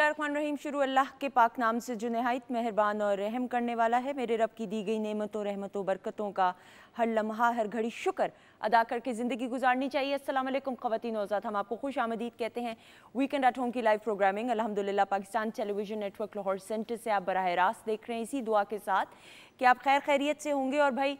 बिस्मिल्लाहिर्रहमानिर्रहीम। शुरू अल्लाह के पाक नाम से जो नहायत मेहरबान और रहम करने वाला है। मेरे रब की दी गई नेमतों रहमतों बरकतों का हर लम्हा हर घड़ी शुक्र अदा करके ज़िंदगी गुजारनी चाहिए। अस्सलाम वालेकुम ख़वातीन और हज़रात, हम आपको खुश आमदीद कहते हैं वीकेंड एट होम की लाइव प्रोग्रामिंग अल्हम्दुलिल्लाह Pakistan television network Lahore centre से आप बराह रास्त देख रहे हैं, इसी दुआ के साथ कि आप खैर खैरियत से होंगे। और भाई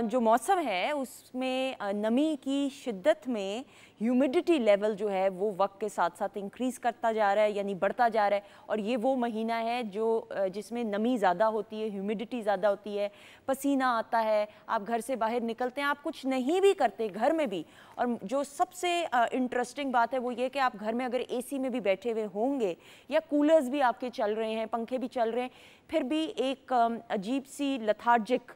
जो मौसम है उसमें नमी की शिद्दत में ह्यूमिडिटी लेवल जो है वो वक्त के साथ साथ इंक्रीज़ करता जा रहा है, यानी बढ़ता जा रहा है। और ये वो महीना है जो जिसमें नमी ज़्यादा होती है, ह्यूमिडिटी ज़्यादा होती है, पसीना आता है, आप घर से बाहर निकलते हैं, आप कुछ नहीं भी करते घर में भी। और जो सबसे इंटरेस्टिंग बात है वो ये कि आप घर में अगर एसी में भी बैठे हुए होंगे या कूलर्स भी आपके चल रहे हैं, पंखे भी चल रहे हैं, फिर भी एक अजीब सी लथार्जिक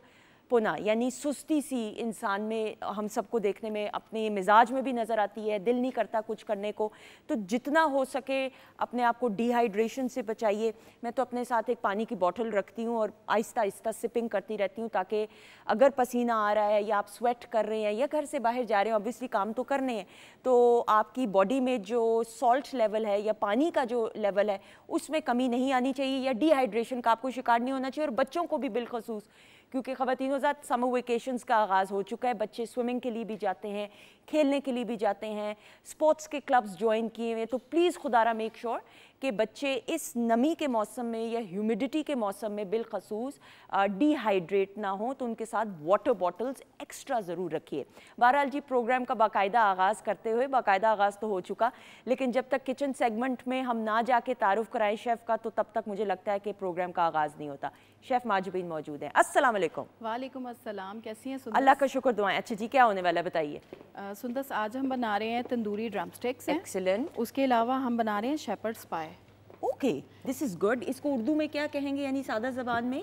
पुना यानी सुस्ती सी इंसान में हम सबको देखने में अपने मिजाज में भी नज़र आती है, दिल नहीं करता कुछ करने को। तो जितना हो सके अपने आप को डिहाइड्रेशन से बचाइए। मैं तो अपने साथ एक पानी की बोतल रखती हूँ और आहिस्ता आहिस्ता सिपिंग करती रहती हूँ, ताकि अगर पसीना आ रहा है या आप स्वेट कर रहे हैं या घर से बाहर जा रहे हैं, ऑब्वियसली काम तो करने हैं, तो आपकी बॉडी में जो सॉल्ट लेवल है या पानी का जो लेवल है उसमें कमी नहीं आनी चाहिए या डिहाइड्रेशन का आपको शिकार नहीं होना चाहिए। और बच्चों को भी बिलखसूस, क्योंकि ख़वातीन ज़ात समर वेकेशंस का आगाज़ हो चुका है, बच्चे स्विमिंग के लिए भी जाते हैं, खेलने के लिए भी जाते हैं, स्पोर्ट्स के क्लब्स ज्वाइन किए हुए। तो प्लीज़ खुदारा मेक श्योर कि बच्चे इस नमी के मौसम में या ह्यूमिडिटी के मौसम में बिलखसूस डिहाइड्रेट ना हो, तो उनके साथ वाटर बॉटल्स एक्स्ट्रा ज़रूर रखिए। बहरहाल जी, प्रोग्राम का बाकायदा आगाज़ करते हुए, बाकायदा आगाज़ तो हो चुका, लेकिन जब तक किचन सेगमेंट में हम ना जाके तारुफ कराएं शेफ़ का, तो तब तक मुझे लगता है कि प्रोग्राम का आगाज़ नहीं होता। शेफ़ माजुबीन मौजूद हैं। अस्सलाम वालेकुम। वालेकुम अस्सलाम, कैसी हैं सुंदस? अल्लाह का शुक्र, दुआएं। अच्छा जी, क्या होने वाला है बताइए। सुंदस, आज हम बना रहे हैं तंदूरी ड्रम स्टिक्स। एक्सीलेंट। उसके अलावा हम बना रहे हैं शेपर्ड्स पाए। Okay, this is good. इसको उर्दू में क्या कहेंगे, यानी सादा ज़बान में?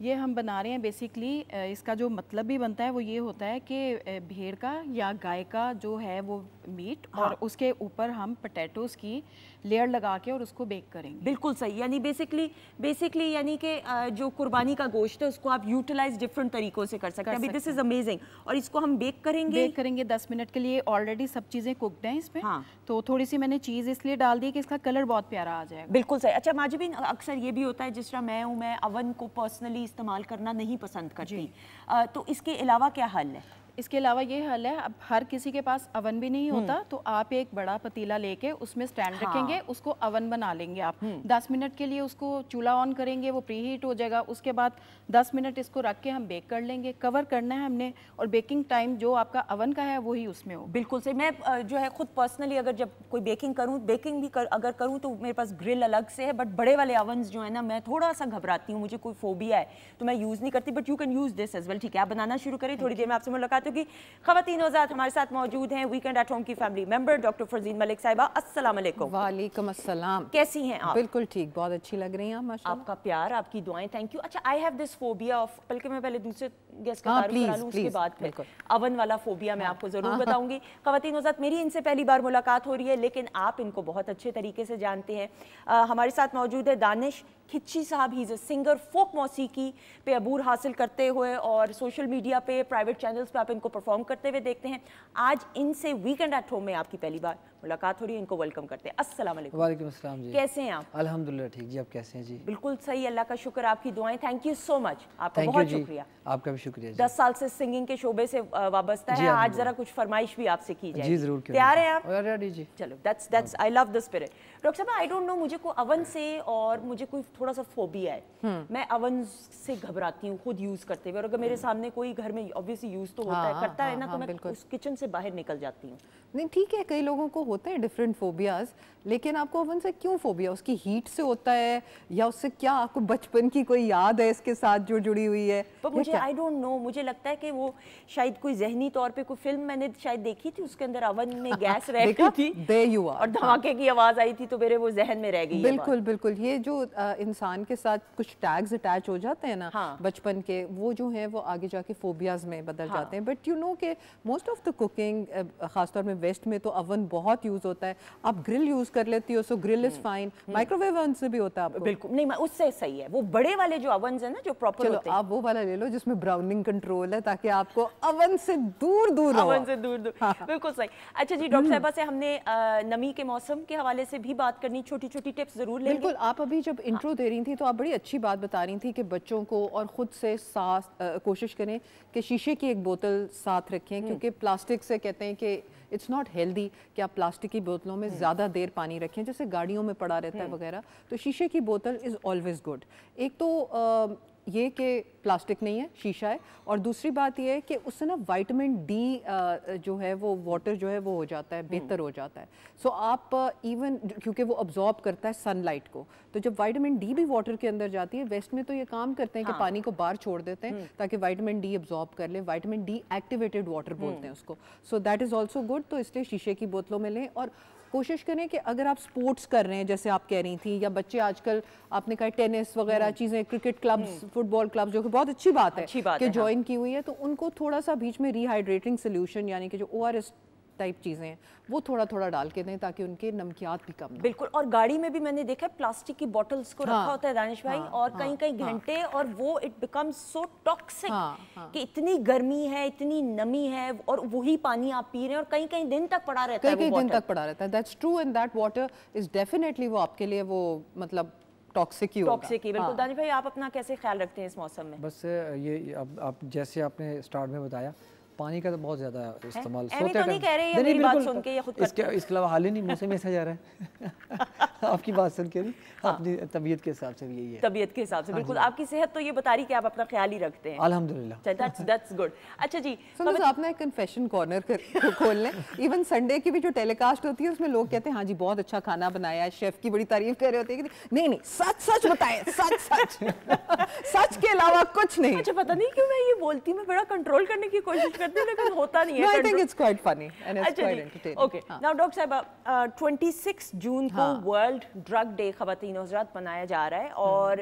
ये हम बना रहे हैं बेसिकली, इसका जो मतलब भी बनता है वो ये होता है कि भेड़ का या गाय का जो है वो मीट, हाँ। और उसके ऊपर हम पोटैटोज़ की लेयर लगा के और उसको बेक करेंगे। बिल्कुल सही, यानी बेसिकली यानी कि जो कुर्बानी का गोश्त है उसको आप यूटिलाइज डिफरेंट तरीक़ों से कर सकते हैं। अभी दिस इज़ अमेजिंग। और इसको हम बेक करेंगे 10 मिनट के लिए। ऑलरेडी सब चीज़ें कुकड हैं इसमें। हाँ। तो थोड़ी सी मैंने चीज़ इसलिए डाल दी कि इसका कलर बहुत प्यारा आ जाएगा। बिल्कुल सही। अच्छा माजुबीन, अक्सर ये भी होता है, जिस तरह मैं अवन को पर्सनली इस्तेमाल करना नहीं पसंद करती, तो इसके अलावा क्या हल है? इसके अलावा ये हल है, अब हर किसी के पास अवन भी नहीं होता, तो आप एक बड़ा पतीला लेके उसमें स्टैंड रखेंगे, उसको अवन बना लेंगे आप। 10 मिनट के लिए उसको चूल्हा ऑन करेंगे, वो प्री हीट हो जाएगा। उसके बाद 10 मिनट इसको रख के हम बेक कर लेंगे। कवर करना है हमने, और बेकिंग टाइम जो आपका अवन का है वही उसमें हो। बिल्कुल सही। मैं जो है खुद पर्सनली अगर जब कोई बेकिंग भी अगर करूँ तो मेरे पास ग्रिल अलग से है, बट बड़े वाले अवन्स जो है ना, मैं थोड़ा सा घबराती हूँ, मुझे कोई फोबिया है तो मैं यूज़ नहीं करती। But you can use this as well. ठीक है, आप बनाना शुरू करें, थोड़ी देर में आपसे मुलाकात होगी। ख़वातीन और हज़रात, हमारे साथ मौजूद हैं वीकेंड एट होम की family member doctor Farzeen Malik साहिबा। अस्सलाम वालेकुम। वालेकुम अस्सलाम। कैसी हैं आप? बिल्कुल ठीक, बहुत अच्छी लग रही हैं आप माशाल्लाह। आपका प्यार, आपकी दुआएं, थैंक यू। अच्छा, I have this phobia of, बल्कि मैं पहले दूसरे गेस्ट का तारुफ करा लूं, उसके बाद फिर अवन वाला फोबिया मैं आपको ज़रूर बताऊंगी। ख़वातीन और हज़रात, मेरी इनसे पहली बार मुलाकात हो रही है, लेकिन आप इनको बहुत अच्छे तरीके से जानते हैं। हमारे साथ मौजूद है दानिश खिच्ची साहब। ही इज़ अ सिंगर, फोक मौसीकी पे अबूर हासिल करते हुए और सोशल मीडिया पे, प्राइवेट चैनल्स पे आप इनको परफॉर्म करते हुए देखते हैं। आज इनसे वीकेंड एट होम में आपकी पहली बार मुलाकात हो रही है, इनको वेलकम करते हैं। अस्सलाम वालेकुम। वालेकुम अस्सलाम जी। कैसे हैं आप? अल्हम्दुलिल्लाह ठीक जी, आप कैसे हैं जी? बिल्कुल सही, अल्लाह का शुक्र, आपकी दुआएं। थैंक यू सो मच, आपका बहुत शुक्रिया। आपका भी शुक्रिया जी। 10 साल से सिंगिंग के शोबे से वाबस्ता है। आज जरा कुछ फरमाइश भी आपसे की जाए। जी जरूर। तैयार हैं आप? रेडी जी। चलो, that's I love the spirit. Doctor साहब, आई डोंट नो, मुझे कोई अवन से और मुझे कोई थोड़ा सा फोबिया है। मैं अवन से घबराती हूँ खुद यूज़ करते हुए, और अगर मेरे सामने कोई घर में ऑब्वियसली यूज़ तो होता है, करता है ना, तो मैं उस किचन से बाहर निकल जाती हूँ। नहीं ठीक है, कई लोगों को होते हैं डिफरेंट फोबियाज, लेकिन आपको ओवन से क्यों फोबिया? उसकी हीट से होता है या उससे क्या आपको बचपन की कोई याद है इसके साथ जो जुड़ी हुई है? पर मुझे आई डोंट नो, मुझे लगता है कि वो शायद कोई ज़हनी तौर पे कोई फिल्म मैंने शायद देखी थी, उसके अंदर अवन में गैस रह गई थी और धमाके की आवाज़ आई थी, तो मेरे वो जहन में रह गई। बिल्कुल बिल्कुल, ये जो इंसान के साथ कुछ टैग्स अटैच हो जाते हैं ना बचपन के, वो जो है वो आगे जाके फोबियाज में बदल जाते हैं। बट यू नो कि मोस्ट ऑफ द कुकिंग, खासतौर में वेस्ट में तो अवन बहुत بہت یوز ہوتا ہے. آپ گرل یوز کر لیتی ہو so grill is fine. Microwave oven سے بھی ہوتا ہے آپ کو. بالکل نہیں, اس سے صحیح ہے. وہ بڑے والے جو اوونز ہیں نا جو پراپر ہوتے ہیں, چلو آپ وہ والا لے لو جس میں براؤننگ کنٹرول ہے تاکہ آپ کو اوون سے دور دور رہو. اوون سے دور دور, بالکل صحیح. اچھا جی, ڈاکٹر صاحبہ سے ہم نے نمی کے موسم کے حوالے سے بھی بات کرنی, چھوٹی چھوٹی ٹپس ضرور لیں گے. بالکل. آپ ابھی جب انٹرو دے رہی تھی تو آپ بڑی اچھی بات بتا رہی تھی کہ بچوں کو اور خود سے کوشش کریں کہ شیشے کی ایک بوتل ساتھ رکھیں, کیونکہ پلاسٹک سے کہتے ہیں کہ اٹس ناٹ ہیلدی کہ آپ پلاسٹک کی بوتلوں میں زیادہ دیر پانی رکھیں, جیسے گاڑیوں میں پڑا رہتا ہے وغیرہ. تو شیشے کی بوتل از آلویز گڈ. ایک تو یہ کہ پلاسٹک نہیں ہے, شیشہ ہے, اور دوسری بات یہ ہے کہ اس سے نا وائٹامن ڈی جو ہے وہ واٹر جو ہے وہ ہو جاتا ہے, بہتر ہو جاتا ہے. سو آپ ایون کیونکہ وہ ابزارب کرتا ہے سن لائٹ کو, تو جب وائٹامن ڈی بھی واٹر کے اندر جاتی ہے, ویسٹ میں تو یہ کام کرتے ہیں کہ پانی کو باہر چھوڑ دیتے ہیں تاکہ وائٹامن ڈی ابزارب کر لے. وائٹامن ڈی ایکٹیویٹڈ واٹر بولتے ہیں اس کو. So that is also good. تو اس لیے شیشے کی بوتلوں میں لیں, اور کوشش کریں کہ اگر آپ سپورٹس کر رہے ہیں جیسے آپ کہہ رہی تھیں, یا بچے آج کل آپ نے کہا ٹینس وغیرہ چیزیں, کرکٹ کلبز, فٹ بال کلبز, جو کہ بہت اچھی بات ہے کہ جوائن کی ہوئی ہے, تو ان کو تھوڑا سا بیچ میں ری ہائیڈریٹنگ سولوشن یعنی کہ جو ORS ٹائپ چیزیں ہیں وہ تھوڑا تھوڑا ڈال کے دیں تاکہ ان کے نمکیات بھی کم. بالکل. اور گاڑی میں بھی میں نے دیکھا ہے پلاسٹک کی بوٹلز کو رکھا ہوتا ہے دانش بھائی, اور کئی کئی گھنٹے, اور وہ اٹ بیکمز سو ٹاکسک کہ اتنی گرمی ہے, اتنی نمی ہے, اور وہی پانی آپ پی رہے ہیں, اور کئی کئی دن تک پڑا رہتا ہے, کئی دن تک پڑا رہتا ہے. That's true, and that water is definitely وہ آپ کے لیے وہ مطلب ٹاکسک ہی ہوگا. ٹاکسک ہی, بالکل. دانش بھائی آپ اپنا کیسے خیال رکھتے ہیں اس موسم میں؟ بس یہ آپ جیسے آپ نے اسٹارٹ میں بتایا, پانی کا تو بہت زیادہ استعمال سوتے تو نہیں کہہ رہے ہیں, میری بات سن کے یہ خود کرتے ہیں. اس کے علاوہ حال ہی نہیں, منہ سے میں ایسا جا رہا ہے آپ کی بات سن کے نہیں, اپنی طبیعت کے حساب سے بھی یہی ہے. طبیعت کے حساب سے بالکل. آپ کی صحت تو یہ بتا رہی کہ آپ اپنا خیال ہی رکھتے ہیں. الحمدللہ. That's good. اچھا جی, آپ نے کنفیشن کارنر کھول لیں. ایون سنڈے کی بھی جو ٹیلی کاسٹ ہوتی ہے اس میں لوگ کہتے ہیں ہاں جی بہت اچھا کھانا بنایا ہے, شیف کی بڑی تعریف کر رہے ہوتے ہیں. نہیں سچ سچ بتائیں, سچ سچ کے علاوہ کچھ نہیں. اچھا پتہ نہیں کیوں میں یہ بولتی, میں بڑا کنٹرول کرنے کی کوشش کرتی ہوں لیکن ہوتا نہیں ہے. I think it's quite funny and it's quite entertaining. Okay. Now doctor صاحب, 26 جون کو ورلڈ ڈرگ ڈے خواتین حضرات منایا جا رہا ہے, اور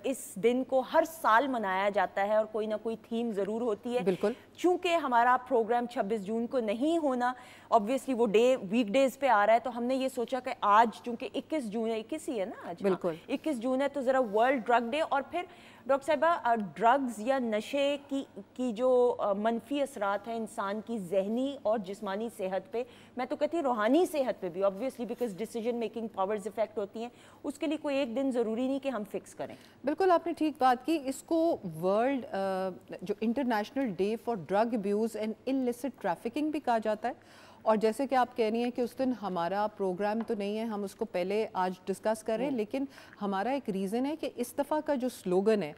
اس دن کو ہر سال منایا جاتا ہے اور کوئی نہ کوئی تھیم ضرور ہوتی ہے. بالکل. چونکہ ہمارا پروگرام 26 جون کو نہیں ہونا, obviously وہ ڈے ویک ڈیز پہ آ رہا ہے, تو ہم نے یہ سوچا کہ آج چونکہ 21 جون ہے, 21 ہی ہے نا آج, بالکل 21 جون ہے, تو ذرا ورلڈ ڈرگ ڈے. اور پھر ڈاکٹر صاحبہ, ڈرگز یا نشے کی جو منفی اثرات ہیں انسان کی ذہنی اور جسمانی صحت پہ, میں تو کہتی ہوں روحانی صحت پہ بھی, obviously because decision making powers affect ہوتی ہیں, اس کے لیے کوئی ایک دن ضروری نہیں کہ ہم فکس کریں. بالکل آپ نے ٹھیک بات کی. اس کو ورلڈ جو international day for drug abuse and illicit trafficking بھی کہا جاتا ہے. اور جیسے کہ آپ کہہ رہی ہیں کہ اس دن ہمارا پروگرام تو نہیں ہے, ہم اس کو پہلے آج ڈسکس کر رہے ہیں, لیکن ہمارا ایک ریزن ہے کہ اس دفعہ کا جو سلوگن ہے,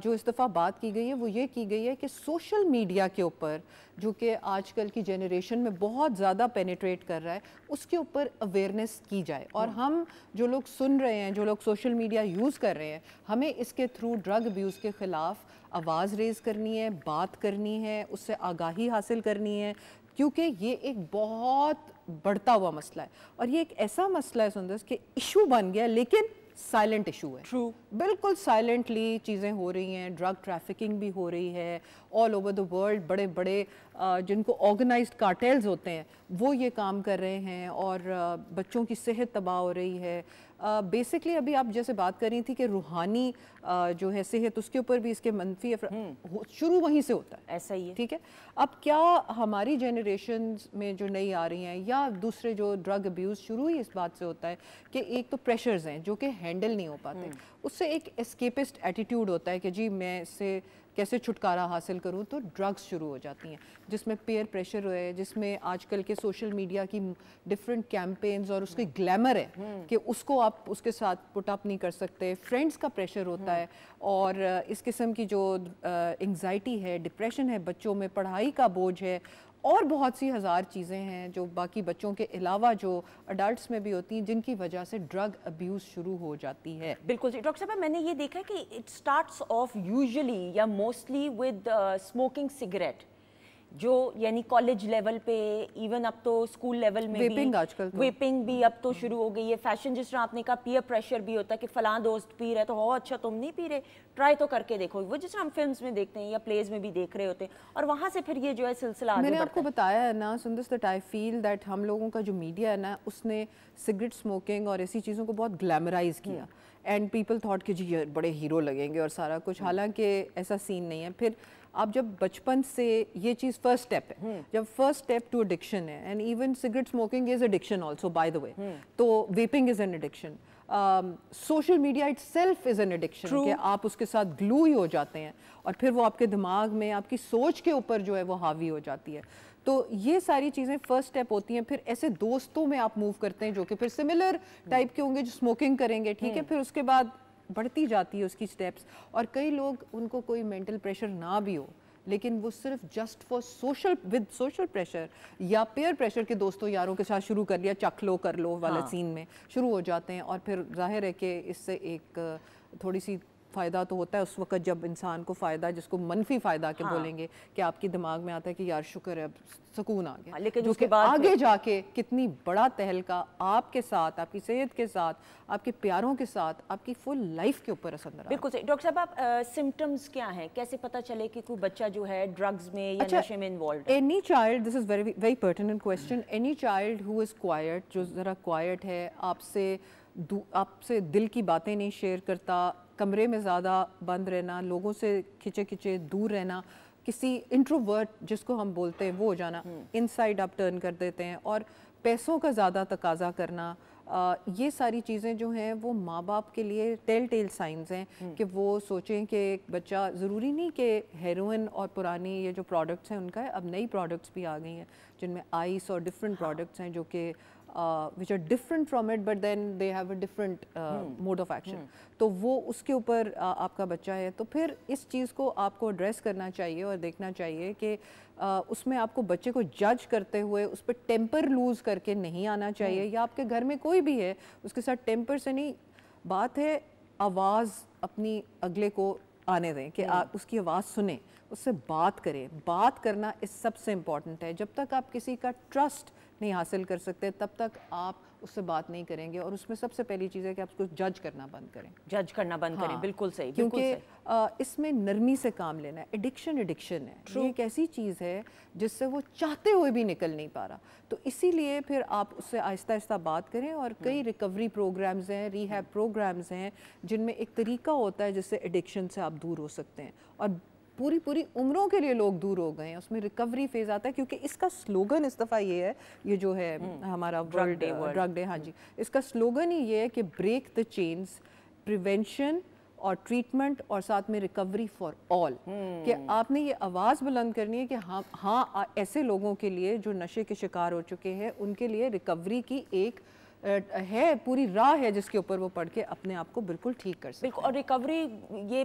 جو اس دفعہ بات کی گئی ہے, وہ یہ کی گئی ہے کہ سوشل میڈیا کے اوپر, جو کہ آج کل کی جنریشن میں بہت زیادہ پینیٹریٹ کر رہا ہے, اس کے اوپر اویئرنیس کی جائے. اور ہم جو لوگ سن رہے ہیں, جو لوگ سوشل میڈیا یوز کر رہے ہیں, ہمیں اس کے تھرو ڈرگ ابیوز کے خلاف آواز ریز کرنی ہے, بات کرنی ہے, اس سے آگاہی حاصل کرنی ہے, کیونکہ یہ ایک بہت بڑھتا ہوا مسئلہ ہے. اور یہ ایک ایسا مسئلہ ہے سندس کہ ایشو بن گیا, لیکن سائلنٹ ایشو ہے. ٹرو, بالکل سائلنٹلی چیزیں ہو رہی ہیں, ڈرگ ٹریفکنگ بھی ہو رہی ہے آل اوور دا ورلڈ. بڑے بڑے جن کو آرگنائزڈ کارٹیلز ہوتے ہیں وہ یہ کام کر رہے ہیں, اور بچوں کی صحت تباہ ہو رہی ہے. بیسکلی ابھی آپ جیسے بات کر رہی تھی کہ روحانی جو ہے صحت, اس کے اوپر بھی اس کے منفی شروع وہیں سے ہوتا ہے. ایسا ہی ہے. ٹھیک ہے. اب کیا ہماری جنریشن میں جو نئی آ رہی ہیں, یا دوسرے جو ڈرگ ابیوز شروع ہی اس بات سے ہوتا ہے کہ ایک تو پریشرز ہیں جو کہ ہینڈل نہیں ہو پاتے, اس سے ایک اسکیپسٹ ایٹیٹیوڈ ہوتا ہے کہ جی میں اس سے کیسے چھٹکارا حاصل کروں, تو ڈرگز شروع ہو جاتی ہیں, جس میں پیئر پریشر ہے, جس میں آج کل کے سوشل میڈیا کی ڈفرینٹ کیمپینز اور اس کی گلیمر ہے کہ اس کو آپ اس کے ساتھ پٹ اپ نہیں کر سکتے. فرینڈز کا پریشر ہوتا ہے, اور اس قسم کی جو انگزائٹی ہے, ڈپریشن ہے بچوں میں, پڑھائی کا بوجھ ہے, اور بہت سی ہزار چیزیں ہیں جو باقی بچوں کے علاوہ جو اڈلٹس میں بھی ہوتی ہیں, جن کی وجہ سے ڈرگ ابیوز شروع ہو جاتی ہے. بالکل جی. ڈاکٹر صاحب میں نے یہ دیکھا کہ اٹ اسٹارٹس آف یوزلی یا موسٹلی ود اسموکنگ سگریٹ, जो यानी कॉलेज लेवल पे, इवन अब तो स्कूल लेवल में वेपिंग भी आजकल तो वेपिंग भी अब तो शुरू हो गई है। फैशन जिस तरह आपने कहा, पीयर प्रेशर भी होता है कि फलां दोस्त पी रहा है तो हो अच्छा तुम नहीं पी रहे, ट्राई तो करके देखो, वो जिस तरह हम फिल्म्स में देखते हैं या प्लेज में भी देख रहे होते हैं, और वहाँ से फिर ये जो है सिलसिला आगे मैंने बढ़ता आपको है। बताया है ना Sundas, that I feel that हम लोगों का जो मीडिया है ना उसने सिगरेट स्मोकिंग और ऐसी चीज़ों को बहुत ग्लैमराइज किया एंड पीपल थॉट कि जी ये बड़े हीरो लगेंगे और सारा कुछ, हालांकि ऐसा सीन नहीं है। फिर आप जब बचपन से ये चीज़ फर्स्ट स्टेप है, जब फर्स्ट स्टेप टू एडिक्शन है, and even cigarette smoking is addiction also by the way, तो vaping is an addiction, social media itself is an addiction कि आप उसके साथ ग्लू ही हो जाते हैं और फिर वो आपके दिमाग में, आपकी सोच के ऊपर जो है वो हावी हो जाती है। तो ये सारी चीज़ें फर्स्ट स्टेप होती हैं। फिर ऐसे दोस्तों में आप मूव करते हैं जो कि फिर सिमिलर टाइप के होंगे, जो स्मोकिंग करेंगे, ठीक है, फिर उसके बाद बढ़ती जाती है उसकी स्टेप्स। और कई लोग, उनको कोई मेंटल प्रेशर ना भी हो, लेकिन वो सिर्फ जस्ट फॉर सोशल प्रेशर या पेयर प्रेशर के दोस्तों यारों के साथ शुरू कर लिया, चख लो कर लो वाला सीन में शुरू हो जाते हैं। और फिर जाहिर है कि इससे एक थोड़ी सी फ़ायदा तो होता है उस वक्त जब इंसान को फ़ायदा, जिसको मनफी फ़ायदा के बोलेंगे, कि आपके दिमाग में आता है कि यार शुक्र है अब सुकून आ गया, लेकिन जो उसके कि बाद आगे जाके कितनी बड़ा तहलका आपके साथ, आपकी सेहत के साथ, आपके प्यारों के साथ, आपकी फुल लाइफ के ऊपर असर अंदर। बिल्कुल सही। डॉक्टर साहब, आप सिम्टम्स क्या हैं, कैसे पता चले कि कोई बच्चा जो है ड्रग्स में या नशे में इन्वॉल्व है? Any child, this is very very pertinent question, any child who is quite, जो ज़रा क्वाइट है, आपसे दिल की बातें नहीं शेयर करता, कमरे में ज़्यादा बंद रहना, लोगों से खिंचे खिंचे दूर रहना, किसी इंट्रोवर्ट जिसको हम बोलते हैं वो हो जाना, इनसाइड आप टर्न कर देते हैं, और पैसों का ज़्यादा तकाजा करना, ये सारी चीज़ें जो हैं वो माँ बाप के लिए टेल टेल साइंस हैं कि वो सोचें कि एक बच्चा, ज़रूरी नहीं कि हेरोइन और पुरानी ये जो प्रोडक्ट्स हैं उनका है, अब नई प्रोडक्ट्स भी आ गई हैं जिनमें आइस और डिफरेंट प्रोडक्ट्स हैं जो कि which are different from it but then they have a different mode of action, तो वो उसके ऊपर आपका बच्चा है, तो फिर इस चीज़ को आपको एड्रेस करना चाहिए और देखना चाहिए कि उसमें आपको बच्चे को जज करते हुए उस पर टेम्पर लूज़ करके नहीं आना चाहिए, या आपके घर में कोई भी है उसके साथ टेम्पर से नहीं, बात है आवाज़ अपनी अगले को आने दें कि उसकी आवाज़ सुने, उससे बात करें। बात करना इस सबसे इम्पॉर्टेंट है। जब तक आप किसी का ट्रस्ट नहीं हासिल कर सकते तब तक आप उससे बात नहीं करेंगे, और उसमें सबसे पहली चीज़ है कि आप उसको जज करना बंद करें। जज करना बंद करें, बिल्कुल सही। क्योंकि इसमें नरमी से काम लेना है। एडिक्शन है, ये एक ऐसी चीज़ है जिससे वो चाहते हुए भी निकल नहीं पा रहा, तो इसीलिए फिर आप उससे आहिस्ता आहिस्ता बात करें। और कई रिकवरी प्रोग्राम्स हैं, रिहैब प्रोग्राम्स हैं, जिनमें एक तरीका होता है जिससे एडिक्शन से आप दूर हो सकते हैं, और पूरी उम्रों के लिए लोग दूर हो गए हैं, उसमें रिकवरी फेज आता है। क्योंकि इसका स्लोगन इस दफ़ा ये है, ये जो है हमारा वर्ल्ड ड्रग डे, हाँ जी, इसका स्लोगन ही ये है कि ब्रेक द चेन्स, प्रिवेंशन और ट्रीटमेंट और साथ में रिकवरी फॉर ऑल, कि आपने ये आवाज़ बुलंद करनी है कि हाँ ऐसे लोगों के लिए जो नशे के शिकार हो चुके हैं उनके लिए रिकवरी की एक है, पूरी राह है जिसके ऊपर वो पढ़ के अपने आप को बिल्कुल ठीक कर सकते हैं। और रिकवरी ये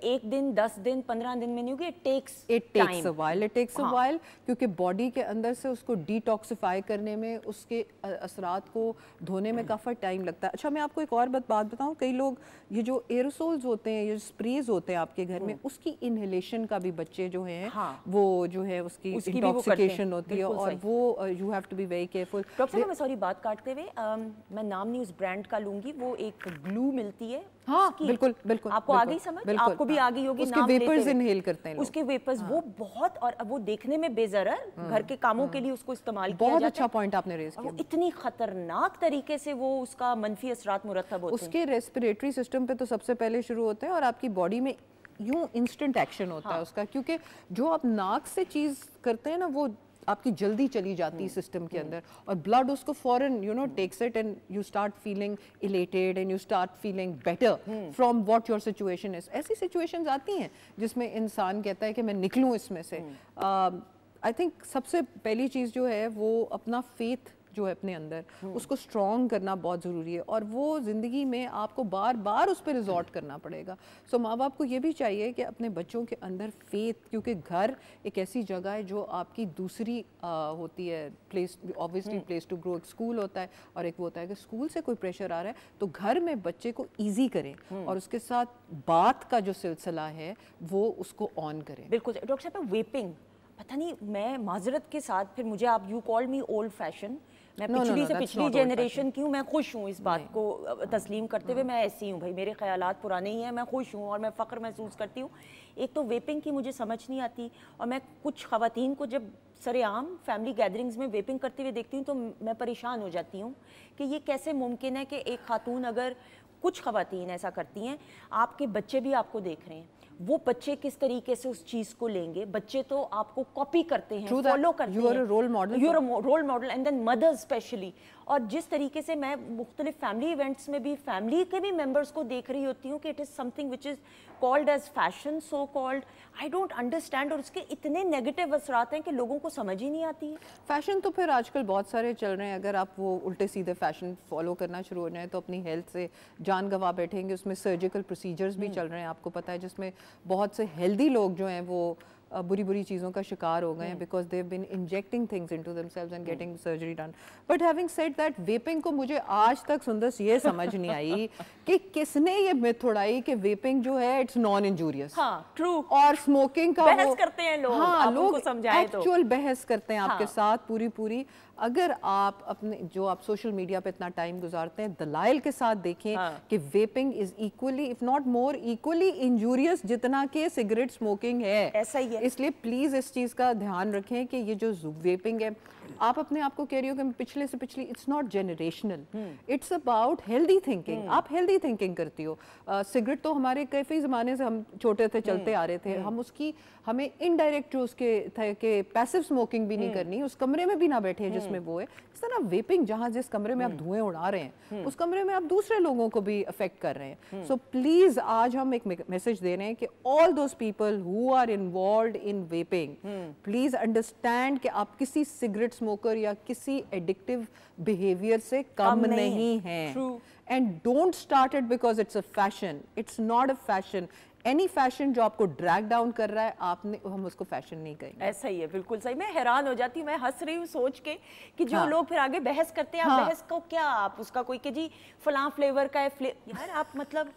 1 दिन, 10 दिन, 15 दिन में नहीं होगी, इट टेक्स अ वाइल, क्योंकि बॉडी के अंदर से उसको डिटॉक्सिफाई करने में, उसके असरात को धोने में काफ़ी टाइम लगता है। अच्छा, मैं आपको एक और बात बताऊं, कई लोग ये जो एरोसोल्स होते हैं, ये स्प्रेज होते हैं आपके घर में, उसकी इनहेलेशन का भी बच्चे जो हैं वो जो है उसकी इंटॉक्सिकेशन होती है, और वो you have to be very careful. Doctor साहब, मैं सॉरी बात काटते हुए, मैं नाम नहीं उस ब्रांड का लूंगी, वो एक ग्लू मिलती है। हाँ, बिल्कुल बिल्कुल, आपको आ गई समझ, आपको भी आ गई होगी। उसके वेपर्स इनहेल करते हैं लोग, उसके वेपर्स वो बहुत, और वो देखने में बेजरर, घर के कामों के लिए उसको इस्तेमाल किया जाता है। बहुत अच्छा पॉइंट आपने रेज किया। इतनी खतरनाक तरीके से वो उसका मनफी असरात मुरतब होते हैं। उसके रेस्पिरेटरी सिस्टम पे तो सबसे पहले शुरू होते हैं, और आपकी बॉडी में यूं इंस्टेंट एक्शन होता है उसका, क्योंकि जो आप नाक से चीज़ करते हैं ना वो आपकी जल्दी चली जाती है सिस्टम के अंदर, और ब्लड उसको फॉरन takes it, and you start feeling elated and you start feeling better from what your situation is. ऐसी सिचुएशंस आती हैं जिसमें इंसान कहता है कि मैं निकलूं इसमें से। आई थिंक सबसे पहली चीज़ जो है वो अपना फेथ जो है अपने अंदर, उसको स्ट्रॉन्ग करना बहुत ज़रूरी है, और वो ज़िंदगी में आपको बार बार उस पर रिजॉर्ट करना पड़ेगा। सो माँ बाप को ये भी चाहिए कि अपने बच्चों के अंदर फेथ, क्योंकि घर एक ऐसी जगह है जो आपकी दूसरी होती है place, obviously place to grow. एक स्कूल होता है, और एक वो होता है कि स्कूल से कोई प्रेशर आ रहा है तो घर में बच्चे को ईजी करें, और उसके साथ बात का जो सिलसिला है वो उसको ऑन करें। बिल्कुल। डॉक्टर साहब, वेपिंग पता नहीं, मैं माजरत के साथ, फिर मुझे आप you call me old fashion, मैं पिछली से पिछली जनरेशन की हूँ, मैं खुश हूँ इस बात को तस्लीम करते हुए, मैं ऐसी हूँ भाई, मेरे ख्यालात पुराने ही हैं, मैं खुश हूँ और मैं फ़ख्र महसूस करती हूँ। एक तो वेपिंग की मुझे समझ नहीं आती, और मैं कुछ ख़वातीन को जब सरेआम फैमिली गैदरिंग्स में वेपिंग करते हुए देखती हूँ तो मैं परेशान हो जाती हूँ कि ये कैसे मुमकिन है कि एक खातून, अगर कुछ ख़वातीन ऐसा करती हैं, आपके बच्चे भी आपको देख रहे हैं, वो बच्चे किस तरीके से उस चीज़ को लेंगे, बच्चे तो आपको कॉपी करते हैं, फॉलो करते हैं, you are a role model, you are a role model, and then mothers especially. और जिस तरीके से मैं मुख्तलिफ फैमिली इवेंट्स में भी फैमिली के भी मेंबर्स को देख रही होती हूँ कि it is something which is called as fashion, so called, I don't understand, और उसके इतने नेगेटिव असरात हैं कि लोगों को समझ ही नहीं आती है। फैशन तो फिर आजकल बहुत सारे चल रहे हैं, अगर आप वो उल्टे सीधे फैशन फॉलो करना शुरू हो जाए तो अपनी हेल्थ से जान गंवा बैठेंगे। उसमें सर्जिकल प्रोसीजर्स भी चल रहे हैं, आपको पता है, जिसमें बहुत से हेल्दी लोग जो हैं वो बुरी बुरी चीज़ों का शिकार हो गए हैं because they have been injecting things into themselves and getting surgery done. But having said that, vaping को मुझे आज तक सुंदर ये समझ नहीं आई कि किसने ये मिथ उड़ाई कि वेपिंग जो है इट्स नॉन इंजूरियस। हाँ, ट्रू। और स्मोकिंग का बहस करते हैं लोग, हाँ, आप लोग उनको समझाएं तो एक्चुअल बहस करते हैं आपके हाँ। साथ पूरी। अगर आप अपने जो आप सोशल मीडिया पे इतना टाइम गुजारते हैं, दलाइल के साथ देखें हाँ। कि vaping is equally if not more equally injurious जितना कि सिगरेट स्मोकिंग है। ऐसा ही है। इसलिए प्लीज इस चीज का ध्यान रखें कि ये जो वेपिंग है, आप अपने आप को कह रही हो कि पिछले से पिछली, it's not generational, it's about healthy thinking. आप हेल्दी थिंकिंग करती हो। सिगरेट तो हमारे कई ज़माने से हम छोटे थे चलते आ रहे थे, हम उसकी हमें इनडायरेक्ट जो उसके थे कि पैसिव स्मोकिंग भी नहीं करनी, उस कमरे में भी ना बैठे जिसमें वो है। इस तरह वेपिंग, जहाँ जिस कमरे में आप धुएं उड़ा रहे हैं उस कमरे में आप दूसरे लोगों को भी अफेक्ट कर रहे हैं। सो प्लीज आज हम एक मैसेज दे रहे हैं कि all those people who are involved in vaping, please understand कि आप किसी सिगरेट स्मोकर या किसी एडिक्टिव बिहेवियर से कम नहीं हैं। And don't start it because it's a fashion, it's not a fashion. Any fashion जो आपको ड्रैग डाउन कर रहा है, आपने हम उसको फैशन नहीं कहेंगे। ऐसा ही है, बिल्कुल सही। मैं हैरान हो जाती हूँ, मैं हंस रही हूँ सोच के कि जो लोग फिर आगे बहस करते हैं, आप बहस को क्या, आप उसका कोई कि जी फलां फ्लेवर का है, यार आप मतलब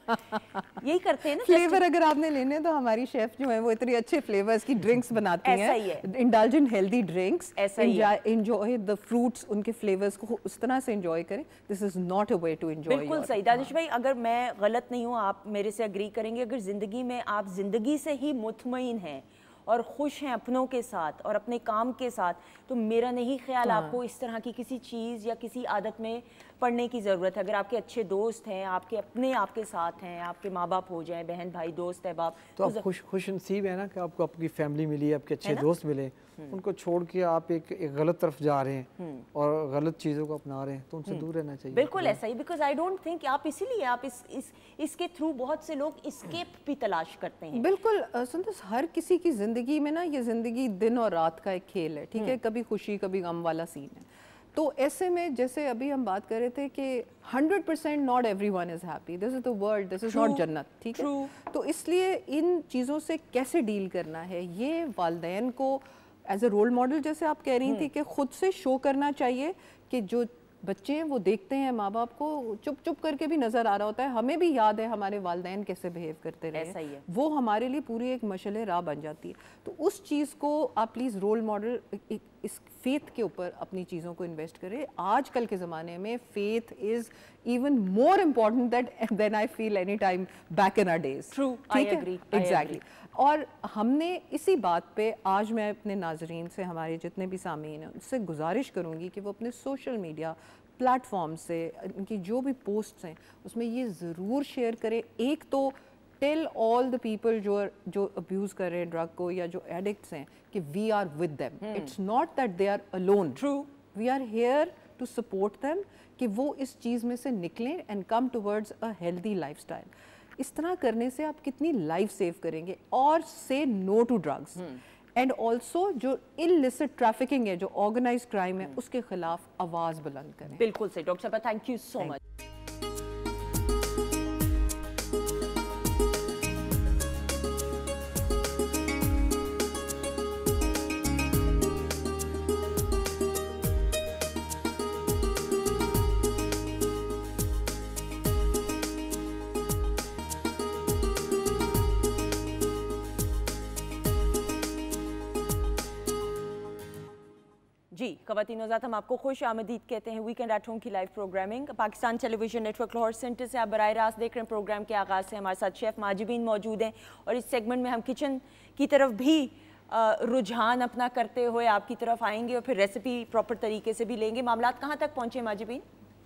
यही करते हैं ना। फ्लेवर अगर आपने लेने तो हमारी शेफ जो है वो इतने अच्छे फ्लेवर्स की ड्रिंक्स बनाती हैं, ऐसा ही है, इंडल्जेंट हेल्दी ड्रिंक्स, ऐसा ही है, एंजॉय द फ्रूट्स, उनके फ्लेवर्स को उस तरह से एंजॉय करें। This is not a way to enjoy. बिल्कुल सही दानिश भाई, अगर मैं गलत नहीं हूँ, आप मेरे से एग्री करेंगे, अगर जिंदगी में आप जिंदगी से ही मुतमईन हैं और खुश हैं अपनों के साथ और अपने काम के साथ, तो मेरा नहीं ख्याल आपको इस तरह की किसी चीज़ या किसी आदत में पढ़ने की ज़रूरत है। अगर आपके अच्छे दोस्त हैं, आपके अपने आपके साथ हैं, आपके माँ बाप हो जाएं, बहन भाई दोस्त है बाप, तो आप खुश नसीब है ना कि आपको आपकी फैमिली मिली, आपके अच्छे दोस्त मिले। उनको छोड़ के आप एक गलत तरफ जा रहे हैं और गलत चीज़ों को अपना रहे हैं, तो उनसे दूर रहना चाहिए। बिल्कुल ऐसा ही, बिकॉज आई डोंट थिंक आप इसीलिए आप इसके थ्रू बहुत से लोग एस्केप भी तलाश करते हैं। बिल्कुल सुंदर, हर किसी की जिंदगी में ना ये जिंदगी दिन और रात का एक खेल है, ठीक है, कभी खुशी कभी गम वाला सीन है। तो ऐसे में जैसे अभी हम बात कर रहे थे कि 100% not everyone is happy, this is the world, this is not जन्नत, ठीक है। तो इसलिए इन चीज़ों से कैसे डील करना है, ये वालिदैन को एज ए रोल मॉडल, जैसे आप कह रही थी कि खुद से शो करना चाहिए कि जो बच्चे हैं वो देखते हैं माँ बाप को, चुप चुप करके भी नज़र आ रहा होता है, हमें भी याद है हमारे वालिदैन कैसे बिहेव करते रहे, ऐसा ही है। वो हमारे लिए पूरी एक मशले राह बन जाती है। तो उस चीज़ को आप प्लीज़ रोल मॉडल, इस फेथ के ऊपर अपनी चीज़ों को इन्वेस्ट करें। आजकल के ज़माने में faith is even more important than I feel any time back in our days. True, I agree. Exactly. और हमने इसी बात पे आज मैं अपने नाजरीन से, हमारे जितने भी सामीन हैं, उनसे गुजारिश करूँगी कि वो अपने सोशल मीडिया प्लेटफॉर्म से इनकी जो भी पोस्ट्स हैं उसमें ये ज़रूर शेयर करें। एक तो टेल ऑल द पीपल जो अब्यूज़ कर रहे हैं ड्रग को या जो एडिक्ट्स हैं कि we are with them, it's not that they are alone, true, we are here to support them कि वो इस चीज़ में से निकलें and come towards a healthy lifestyle. इस तरह करने से आप कितनी लाइफ सेव करेंगे। और से no to drugs and also जो इलिसिट ट्रैफिकिंग है, जो ऑर्गेनाइज्ड क्राइम है, उसके खिलाफ आवाज़ बुलंद करें। बिल्कुल सही डॉक्टर साहब, थैंक यू सो मच। जी ख़वातीन नौज़ात, हम आपको खुश आमदीद कहते हैं वीकेंड एट होम की live programming Pakistan television network Lahore centre से आप बराह रास्त देख रहे हैं। प्रोग्राम के आगाज़ से हमारे साथ शेफ़ माजिबीन मौजूद हैं और इस सेगमेंट में हम किचन की तरफ भी रुझान अपना करते हुए आपकी तरफ आएंगे और फिर रेसिपी प्रॉपर तरीके से भी लेंगे। मामलात कहाँ तक पहुँचे माजिबीन?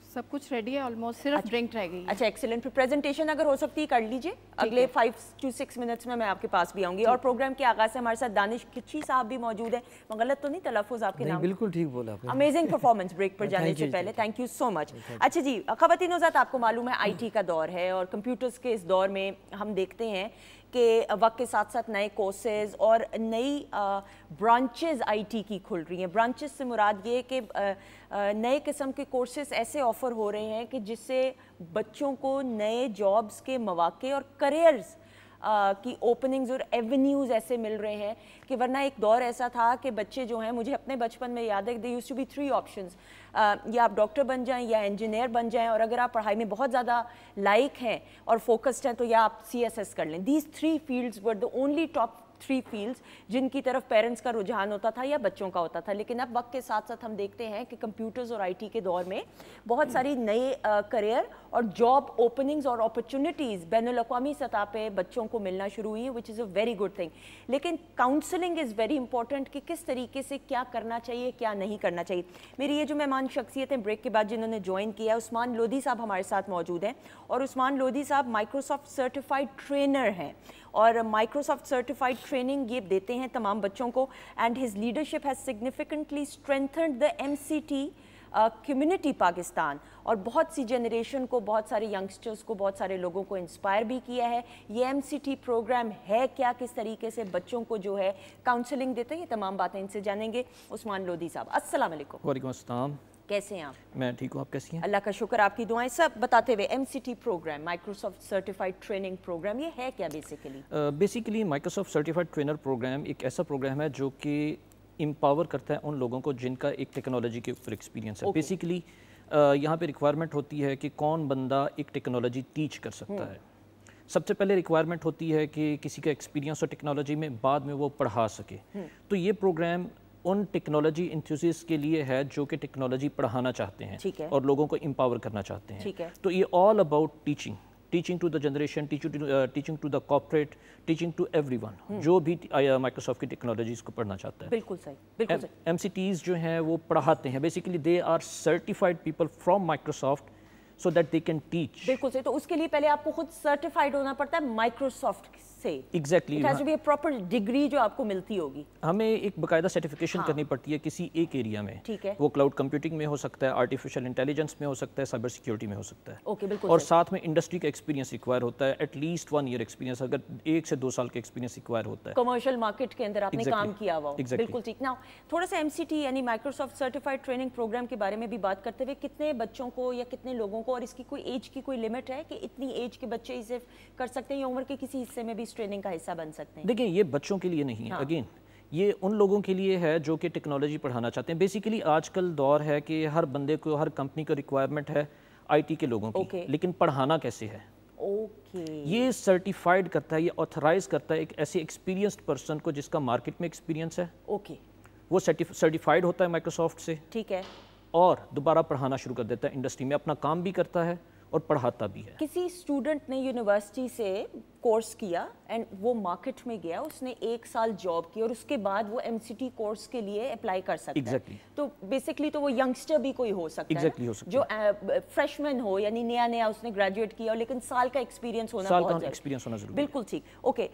सब कुछ रेडी है ऑलमोस्ट, सिर्फ ड्रिंक रह गई है। अच्छा, एक्सीलेंट। फिर प्रेजेंटेशन अगर हो सकती है कर लीजिए, अगले 5 to 6 मिनट्स में मैं आपके पास भी आऊंगी। और प्रोग्राम के आगाज़ से हमारे साथ दानिश किची साहब भी मौजूद हैं। मैं गलत तो नहीं तलफ़ुज़ आपके नाम? बिल्कुल ठीक बोला आपने। अमेजिंग परफॉर्मेंस ब्रेक पर जाने से पहले थैंक यू सो मच। अच्छा जी ख़वातीन नौज़ात, आपको मालूम है IT का दौर है और कंप्यूटर्स के इस दौर में हम देखते हैं कि वक्त के साथ साथ नए कोर्सेज और नई ब्रांचेस IT की खुल रही हैं। ब्रांचेस से मुराद ये कि नए किस्म के कोर्सेज ऐसे ऑफ़र हो रहे हैं कि जिससे बच्चों को नए जॉब्स के मौके और करियर्स की ओपनिंग्स और एवेन्यूज़ ऐसे मिल रहे हैं कि वरना एक दौर ऐसा था कि बच्चे जो हैं, मुझे अपने बचपन में याद है, they used to be 3 options, या आप डॉक्टर बन जाएं या इंजीनियर बन जाएं, और अगर आप पढ़ाई में बहुत ज़्यादा लाइक हैं और फोकस्ड हैं तो या आप CSS कर लें। These 3 fields were the only top 3 fields जिनकी तरफ पेरेंट्स का रुझान होता था या बच्चों का होता था। लेकिन अब वक्त के साथ साथ हम देखते हैं कि कंप्यूटर्स और IT के दौर में बहुत सारी नए करियर और जॉब ओपनिंग्स और अपॉर्चुनिटीज़ बैनुल-अक़वामी सतह पे बच्चों को मिलना शुरू हुई है, which is a very good thing. लेकिन काउंसलिंग इज़ वेरी इंपॉर्टेंट कि किस तरीके से क्या करना चाहिए, क्या नहीं करना चाहिए। मेरी ये जो मेहमान शख्सियतें ब्रेक के बाद जिन्होंने ज्वाइन किया, उस्मान लोधी साहब हमारे साथ मौजूद हैं और उस्मान लोधी साहब माइक्रोसॉफ्ट सर्टिफाइड ट्रेनर हैं और माइक्रोसॉफ्ट सर्टिफाइड ट्रेनिंग ये देते हैं तमाम बच्चों को। And his leadership has significantly strengthened the MCT community Pakistan और बहुत सी जनरेशन को, बहुत सारे यंगस्टर्स को, बहुत सारे लोगों को इंस्पायर भी किया है। ये MCT प्रोग्राम है क्या, किस तरीके से बच्चों को जो है काउंसलिंग देते हैं, ये तमाम बातें इनसे जानेंगे। उस्मान लोधी साहब, अस्सलाम वालेकुम। वालेकुम अस्सलाम। कैसे हैं आप? मैं ठीक हूँ, आप कैसी हैं? अल्लाह का शुक्र, आपकी दुआएं। सब बताते हुए MCT programme, Microsoft certified training programme, ये है क्या basically? Basically Microsoft certified trainer programme एक ऐसा प्रोग्राम है जो कि एम्पावर करता है उन लोगों को जिनका एक टेक्नोलॉजी के ऊपर एक्सपीरियंस है। बेसिकली यहाँ पे रिक्वायरमेंट होती है कि कौन बंदा एक टेक्नोलॉजी टीच कर सकता है। सबसे पहले रिक्वायरमेंट होती है कि किसी का एक्सपीरियंस हो टेक्नोलॉजी में, बाद में वो पढ़ा सके। तो ये प्रोग्राम उन टेक्नोलॉजी इंथुसियास्ट के लिए है जो कि टेक्नोलॉजी पढ़ाना चाहते हैं और लोगों को एम्पावर करना चाहते हैं। तो ये all about teaching to the generation, teaching to the corporate, teaching to everyone जो भी माइक्रोसॉफ्ट की टेक्नोलॉजीज को पढ़ना चाहता है। बिल्कुल सही, बिल्कुल सही। MCTs जो हैं वो पढ़ाते हैं। Basically they are certified people from Microsoft so that they can teach। बिल्कुल सही। तो उसके लिए पहले आपको खुद सर्टिफाइड होना पड़ता है माइक्रोसॉफ्ट से। Exactly। It has to be a proper degree जो आपको मिलती होगी। हमें एक बाकायदा सर्टिफिकेशन करनी पड़ती है किसी एक एरिया में। ठीक है। वो क्लाउड कंप्यूटिंग में हो सकता है, आर्टिफिशियल इंटेलिजेंस में हो सकता है, साइबर सिक्योरिटी में हो सकता है। ओके, बिल्कुल। और साथ में इंडस्ट्री का एक्सपीरियंस रिक्वायर होता है, एटलीस्ट 1 ईयर एक्सपीरियंस, अगर 1 से 2 साल का एक्सपीरियंस रिक्वायर होता है। कमर्शियल मार्केट के अंदर आपने काम किया हुआ हो। बिल्कुल ठीक। नाउ थोड़ा सा MCT यानी माइक्रोसॉफ्ट सर्टिफाइड ट्रेनिंग प्रोग्राम के बारे में भी बात करते हुए, कितने बच्चों को या कितने लोगों को, और इसकी कोई एज की कोई लिमिट है कि इतनी एज के बच्चे इसे कर सकते हैं या उम्र के किसी हिस्से में भी इस ट्रेनिंग का हिस्सा बन सकते हैं? देखिए, ये बच्चों के लिए नहीं है। अगेन ये उन लोगों के लिए है जो कि टेक्नोलॉजी पढ़ाना चाहते हैं। बेसिकली आजकल दौर है कि हर बंदे को, हर कंपनी को रिक्वायरमेंट है IT के लोगों की, लेकिन पढ़ाना कैसे है? ये सर्टिफाइड करता है, ये ऑथराइज करता है एक ऐसे एक्सपीरियंस्ड पर्सन को जिसका मार्केट में एक्सपीरियंस है। वो सर्टिफाइड होता है माइक्रोसॉफ्ट से। ठीक है। और दोबारा पढ़ाना शुरू कर देता है, इंडस्ट्री में अपना काम भी करता है और पढ़ाता भी है। किसी स्टूडेंट ने यूनिवर्सिटी से कोर्स किया एंड वो मार्केट में गया, उसने 1 साल जॉब की और उसके बाद वो MCT कोर्स के लिए अप्लाई कर सकता है। तो बेसिकली तो वो यंगस्टर भी कोई हो सकता है हो सकता जो फ्रेशमैन हो, यानी नया उसने ग्रेजुएट किया, लेकिन साल का एक्सपीरियंस होना बहुत जरूरी। बिल्कुल ठीक। ओके,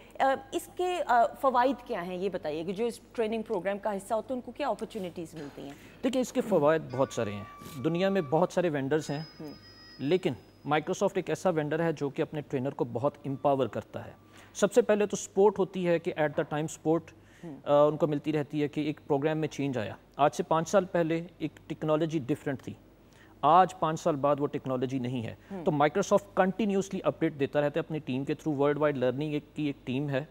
इसके फवाइद क्या हैं ये बताइए कि जो इस ट्रेनिंग प्रोग्राम का हिस्सा होते हैं उनको क्या अपॉर्चुनिटीज़ मिलती हैं? देखिए, इसके फवाइद बहुत सारे हैं। दुनिया में बहुत सारे वेंडर्स हैं, लेकिन माइक्रोसॉफ्ट एक ऐसा वेंडर है जो कि अपने ट्रेनर को बहुत एम्पावर करता है। सबसे पहले तो सपोर्ट होती है कि एट द टाइम सपोर्ट उनको मिलती रहती है कि एक प्रोग्राम में चेंज आया। आज से 5 साल पहले एक टेक्नोलॉजी डिफरेंट थी, आज 5 साल बाद वो टेक्नोलॉजी नहीं है। तो माइक्रोसॉफ्ट कंटिन्यूसली अपडेट देता रहता है अपनी टीम के थ्रू। वर्ल्ड वाइड लर्निंग की एक टीम है,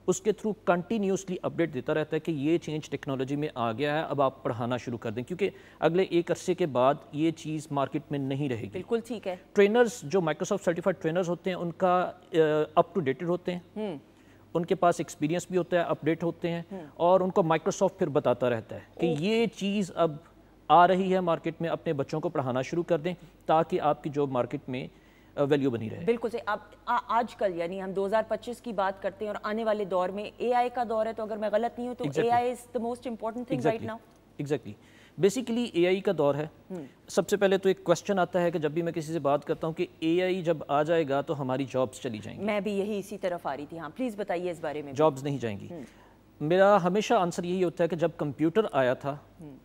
उसके थ्रू कंटिन्यूसली अपडेट देता रहता है कि ये चेंज टेक्नोलॉजी में आ गया है, अब आप पढ़ाना शुरू कर दें, क्योंकि अगले एक अरसे के बाद ये चीज़ मार्केट में नहीं रहेगी। बिल्कुल ठीक है। ट्रेनर्स जो माइक्रोसॉफ्ट सर्टिफाइड ट्रेनर्स होते हैं उनका अप टू डेटेड होते हैं ان کے پاس ایکسپیرینس بھی ہوتا ہے, اپڈیٹ ہوتے ہیں, اور ان کو مائکروسافٹ پھر بتاتا رہتا ہے کہ یہ چیز اب آ رہی ہے مارکیٹ میں, اپنے بچوں کو پڑھانا شروع کر دیں تاکہ آپ کی جاب مارکیٹ میں ویلیو بنی رہے. بالکل سے آپ آج کل یعنی ہم 2025 کی بات کرتے ہیں اور آنے والے دور میں اے آئی کا دور ہے, تو اگر میں غلط نہیں ہوں تو A I is the most important thing right now. Exactly, basically A I کا دور ہے. سب سے پہلے تو ایک کوشچن آتا ہے کہ جب بھی میں کسی سے بات کرتا ہوں کہ اے آئی جب آ جائے گا تو ہماری جابس چلی جائیں گی. میں بھی یہی اسی طرف آ رہی تھی. ہاں پلیز بتائیے اس بارے میں. جابس نہیں جائیں گی. میرا ہمیشہ آنسر یہی ہوتا ہے کہ جب کمپیوٹر آیا تھا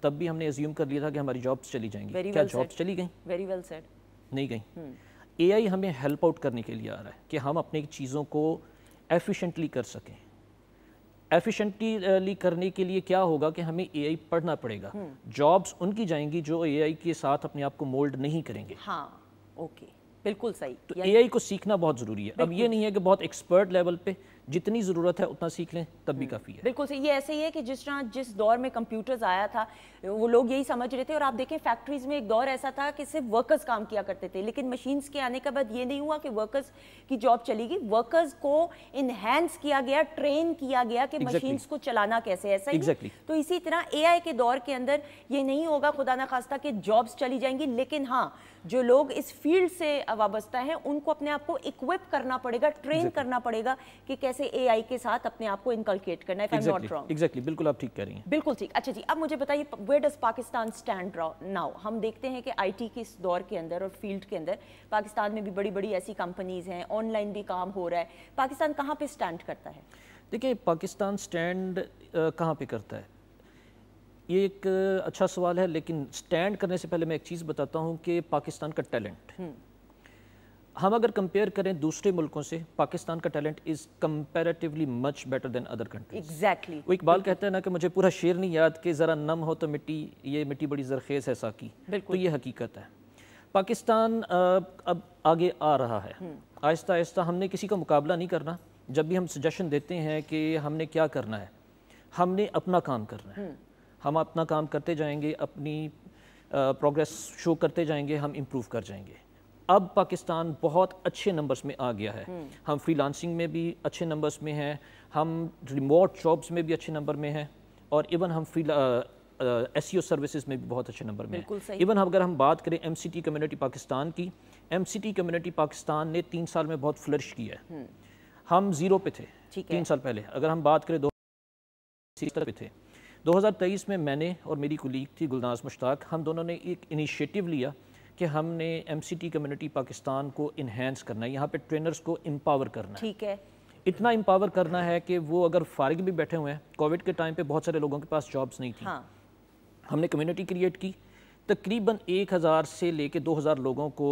تب بھی ہم نے ازیوم کر لیا تھا کہ ہماری جابس چلی جائیں گی. کیا جابس چلی گئیں؟ Very well said. نہیں گئیں. اے آئی ہمیں ہیلپ آؤٹ کرنے کے لیے آ رہا ہے کہ ہم اپنے چیزوں کو ایفیشینٹلی کر سکیں. ایفیشینٹلی کرنے کے لیے کیا ہوگا کہ ہمیں اے آئی پڑھنا پڑے گا. جابس ان کی جائیں گی جو اے آئی کے ساتھ اپنے آپ کو مولڈ نہیں کریں گے. ہاں اوکے, بالکل صحیح. تو اے آئی کو سیکھنا بہت ضروری ہے. اب یہ نہیں ہے کہ بہت ایکسپرٹ لیول پہ جتنی ضرورت ہے اتنا سیکھ لیں تب بھی کافی ہے. بالکل صحیح. یہ ایسے ہی ہے کہ جس طرح جس دور میں کمپیوٹرز آیا تھا وہ لوگ یہی سمجھ رہے تھے, اور آپ دیکھیں فیکٹریز میں ایک دور ایسا تھا کہ صرف ورکرز کام کیا کرتے تھے, لیکن مشینز کے آنے کے بعد یہ نہیں ہوا کہ ورکرز کی جاب چلی گئی. ورکرز کو انہینس کیا گیا, ٹرین کیا گیا کہ مشینز کو چلانا کیسے. ایسا ہی تو اسی طرح اے آئی کے دور کے اندر یہ نہیں ہوگا خدا نہ خواستہ کہ جابس چلی جائیں گی, لیکن ہاں جو لوگ اس فیلڈ سے وابستہ ہیں ان کو اپنے آپ کو اکوپ کرنا پڑے گا, ٹرین کرنا پڑے گا کہ کیسے اے آئی کے ساتھ اپنے آپ کو انکلکیٹ کرنا ہے. if I'm not wrong. Exactly, بالکل آپ ٹھیک کہہ رہی ہیں. بالکل ٹھیک. اچھا جی, اب مجھے بتائیے where does Pakistan stand now. ہم دیکھتے ہیں کہ آئی ٹی کے اس دور کے اندر اور فیلڈ کے اندر پاکستان میں بھی بڑی بڑی ایسی کمپنیز ہیں, آن لائن بھی کام ہو رہا ہے. پاکستان کہاں پہ سٹینڈ کرتا ہے؟ دیکھیں پاکستان سٹینڈ کہاں پہ کرتا ہے, یہ ایک اچھا سوال ہے, لیکن سٹینڈ کرنے سے پہلے میں ایک چیز بتاتا ہوں کہ پاکستان کا ٹیلنٹ, ہم اگر کمپیئر کریں دوسرے ملکوں سے, پاکستان کا talent is comparatively much better than other countries. Exactly. وہ اقبال کہتا ہے نا کہ مجھے پورا شعر نہیں یاد کہ ذرا نم ہو تو مٹی, یہ مٹی بڑی زرخیز ہے ساکی. تو یہ حقیقت ہے. پاکستان اب آگے آ رہا ہے آہستہ آہستہ. ہم نے کسی کا مقابلہ نہیں کرنا. جب بھی ہم سجیشن دیتے ہیں کہ ہم نے کیا کرنا ہے, ہم نے اپنا کام کرنا ہے. ہم اپنا کام کرتے جائیں گے, اپنی پروگریس شو کرتے جائیں گے, ہم امپروو کر جائیں گے. اب پاکستان بہت اچھے نمبرز میں آ گیا ہے. ہم فری لانسنگ میں بھی اچھے نمبرز میں ہیں, ہم ریموٹ جابس میں بھی اچھے نمبر میں ہیں, اور ایون ہم ایس ای او سروسز میں بھی بہت اچھے نمبر میں ہیں. ایون اگر ہم بات کریں M C T community Pakistan کی, M C T community Pakistan نے 3 سال میں بہت فلرش کیا ہے. ہم 0 پہ تھے 3 سال پہلے. اگر ہم بات کریں 2023 پہ تھے. 2023 میں میں نے اور میری کولیگ تھی گلناز مشتاق, ہم دونوں نے ایک انیشیٹو لیا کہ ہم نے M C T community Pakistan کو انہینس کرنا ہے, یہاں پہ ٹرینرز کو امپاور کرنا ہے. ٹھیک ہے. اتنا امپاور کرنا ہے کہ وہ اگر فارغ بھی بیٹھے ہوئے ہیں, کووڈ کے ٹائم پہ بہت سارے لوگوں کے پاس جابس نہیں تھیں, ہم نے کمیونٹی کریٹ کی. تقریباً 1000 سے لے کے 2000 لوگوں کو